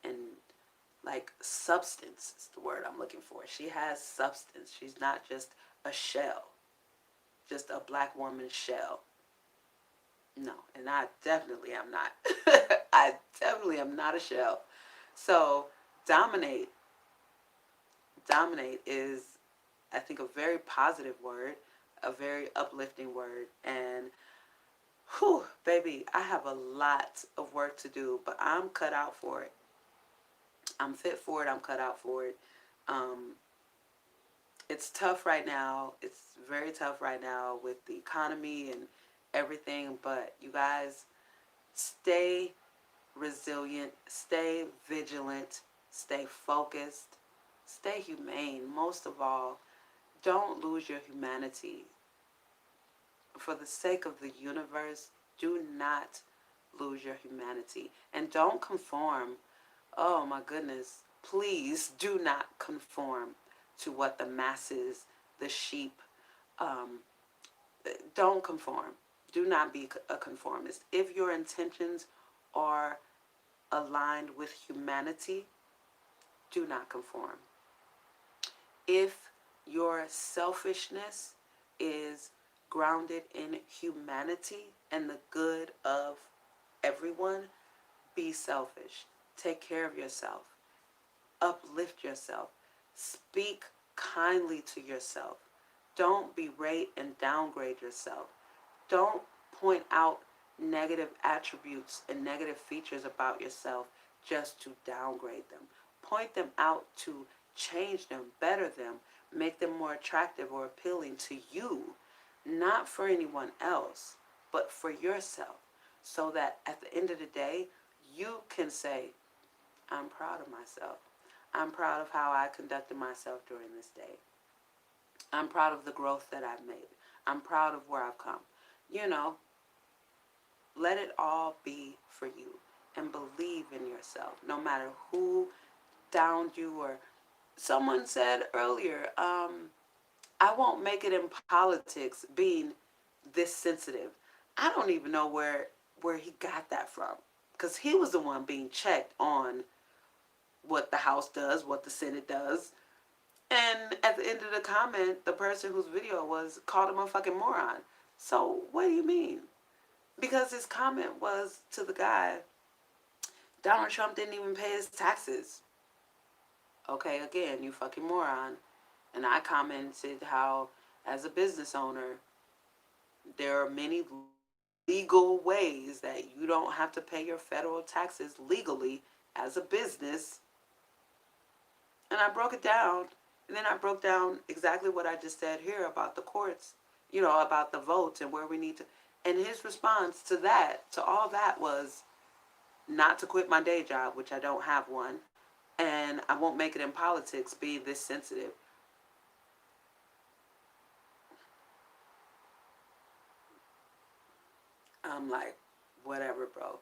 Speaker 1: like substance is the word I'm looking for. She has substance. She's not just a shell, just a black woman's shell. No, and I definitely am not. I definitely am not a shell. So dominate is, I think, a very positive word, a very uplifting word. And whew, baby, I have a lot of work to do, but I'm cut out for it. I'm fit for it. I'm cut out for it. It's tough right now. It's very tough right now with the economy and everything, but you guys, stay resilient, stay vigilant, stay focused, stay humane. Most of all, don't lose your humanity. For the sake of the universe, do not lose your humanity. And don't conform. Oh my goodness. Please do not conform to what the masses, the sheep, don't conform. Do not be a conformist. If your intentions are aligned with humanity, do not conform. If your selfishness is grounded in humanity and the good of everyone, be selfish. Take care of yourself. Uplift yourself. Speak kindly to yourself. Don't berate and downgrade yourself. Don't point out negative attributes and negative features about yourself just to downgrade them. Point them out to change them, better them, make them more attractive or appealing to you, not for anyone else, but for yourself. So that at the end of the day, you can say, I'm proud of myself. I'm proud of how I conducted myself during this day. I'm proud of the growth that I've made. I'm proud of where I've come. You know, let it all be for you and believe in yourself no matter who downed you. Or someone said earlier, I won't make it in politics being this sensitive. I don't even know where he got that from, because he was the one being checked on what the House does, what the Senate does. And at the end of the comment, the person whose video was called him a fucking moron. So what do you mean? Because his comment was to the guy, Donald Trump didn't even pay his taxes. Okay, again, you fucking moron. And I commented how, as a business owner, there are many legal ways that you don't have to pay your federal taxes legally as a business. And I broke it down. And then I broke down exactly what I just said here about the courts, about the votes and where we need to. And his response to that, to all that, was not to quit my day job, which I don't have one, and I won't make it in politics being this sensitive. I'm like, whatever, bro.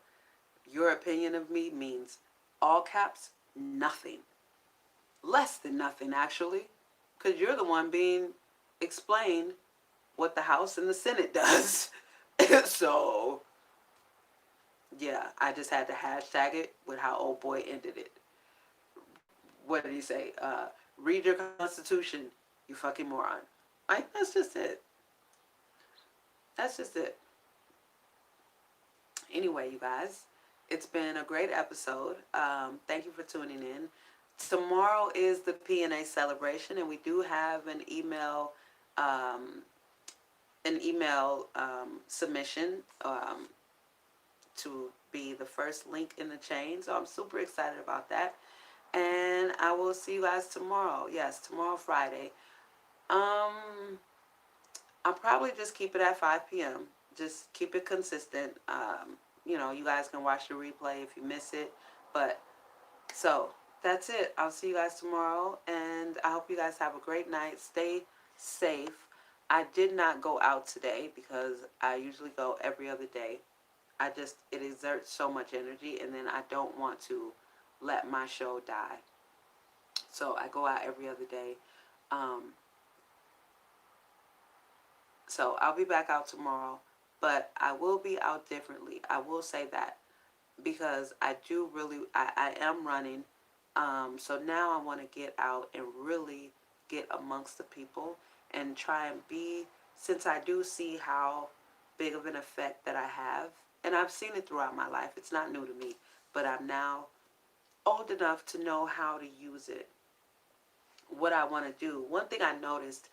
Speaker 1: Your opinion of me means, all caps, nothing. Less than nothing, actually. Because you're the one being explained what the House and the Senate does. So, yeah, I just had to hashtag it with how old boy ended it. What did he say? Read your Constitution, you fucking moron. Like, that's just it. That's just it. Anyway, you guys, it's been a great episode. Thank you for tuning in. Tomorrow is the P.A.I.D celebration, and we do have um, an email submission to be the first link in the chain. So I'm super excited about that. And I will see you guys tomorrow. Yes, tomorrow, Friday. I'll probably just keep it at 5 p.m. Just keep it consistent. You guys can watch the replay if you miss it. But, so, that's it. I'll see you guys tomorrow. And I hope you guys have a great night. Stay safe. I did not go out today because I usually go every other day. It exerts so much energy, and then I don't want to let my show die. So I go out every other day. Um, so I'll be back out tomorrow, but I will be out differently. I will say that, because I am running. So now I want to get out and really get amongst the people and try and since I do see how big of an effect that I have, and I've seen it throughout my life. It's not new to me, but I'm now old enough to know how to use it, what I want to do. One thing I noticed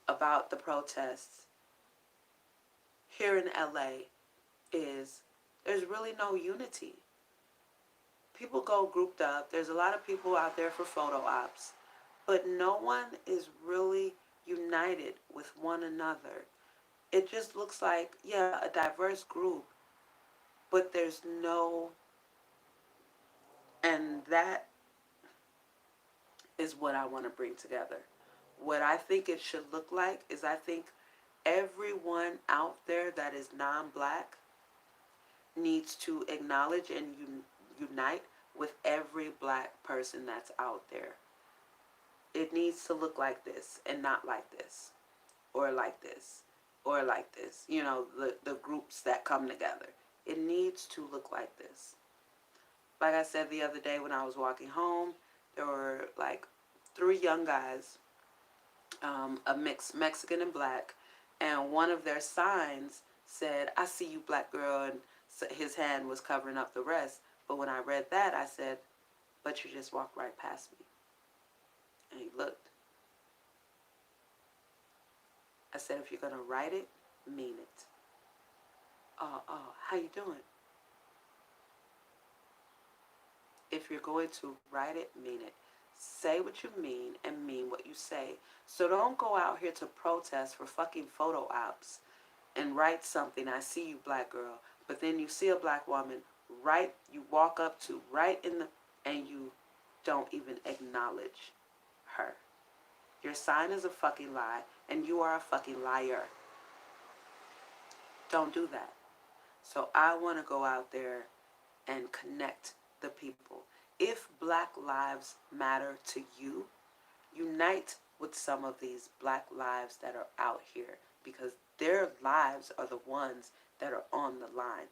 Speaker 1: about the protests here in LA is there's really no unity. People go grouped up. There's a lot of people out there for photo ops, but no one is really united with one another. It just looks like, yeah, a diverse group, but there's no, and that is what I want to bring together. What I think it should look like is, I think everyone out there that is non-black needs to acknowledge and unite with every black person that's out there. It needs to look like this and not like this, or like this, or like this. The groups that come together. It needs to look like this. Like I said the other day when I was walking home, there were like 3 young guys, a mix, Mexican and black, and one of their signs said, "I see you, black girl," and his hand was covering up the rest. But when I read that, I said, "But you just walked right past me." And he looked. I said, if you're going to write it, mean it. how you doing? If you're going to write it, mean it. Say what you mean and mean what you say. So don't go out here to protest for fucking photo ops and write something, I see you, black girl, but then you see a black woman, right, you walk up to, right in the, and you don't even acknowledge her. Your sign is a fucking lie, and you are a fucking liar. Don't do that. So I want to go out there and connect the people. If Black Lives Matter to you, unite with some of these Black lives that are out here, because their lives are the ones that are on the line.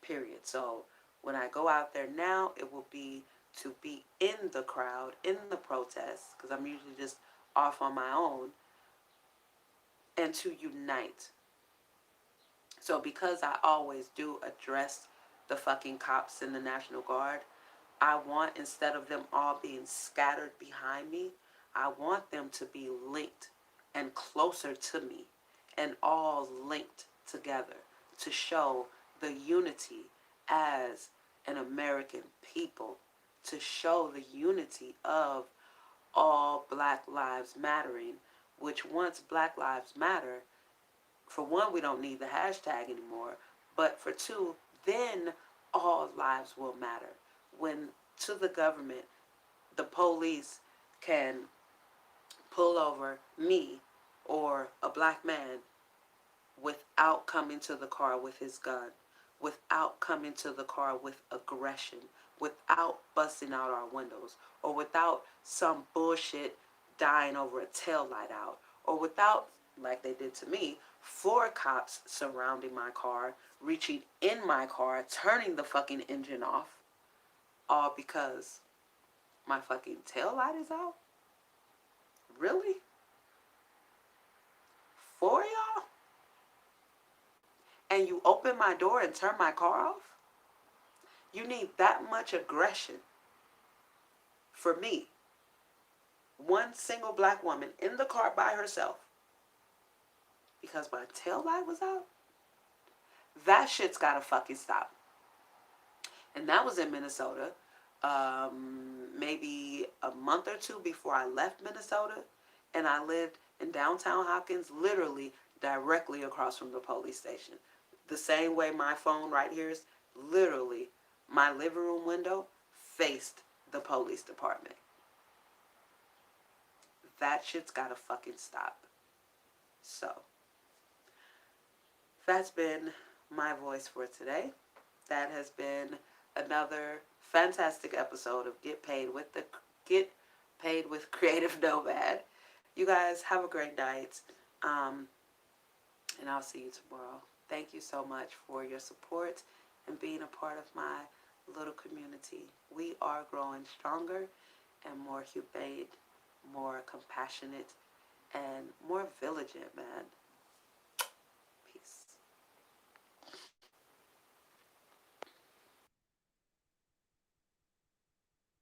Speaker 1: Period. So when I go out there now, it will be to be in the crowd, in the protests, because I'm usually just off on my own, and to unite. So because I always do address the fucking cops and the National Guard, I want, instead of them all being scattered behind me, I want them to be linked and closer to me and all linked together to show the unity as an American people, to show the unity of all Black lives mattering, which once Black Lives Matter, for one, we don't need the hashtag anymore, but for two, then all lives will matter. When to the government, the police can pull over me or a black man without coming to the car with his gun, without coming to the car with aggression, without busting out our windows, or without some bullshit dying over a tail light out, or without, like they did to me, 4 cops surrounding my car, reaching in my car, turning the fucking engine off, all because my fucking tail light is out? Really? 4 y'all? And you open my door and turn my car off? You need that much aggression for me, one single black woman in the car by herself, because my tail light was out? That shit's gotta fucking stop. And that was in Minnesota, maybe a month or two before I left Minnesota. And I lived in downtown Hopkins, literally directly across from the police station. The same way my phone right here is, literally, my living room window faced the police department. That shit's gotta fucking stop. So, that's been my voice for today. That has been another fantastic episode of Get Paid with Creative Nomad. You guys have a great night, and I'll see you tomorrow. Thank you so much for your support and being a part of my little community. We are growing stronger and more humane, more compassionate, and more vigilant, man.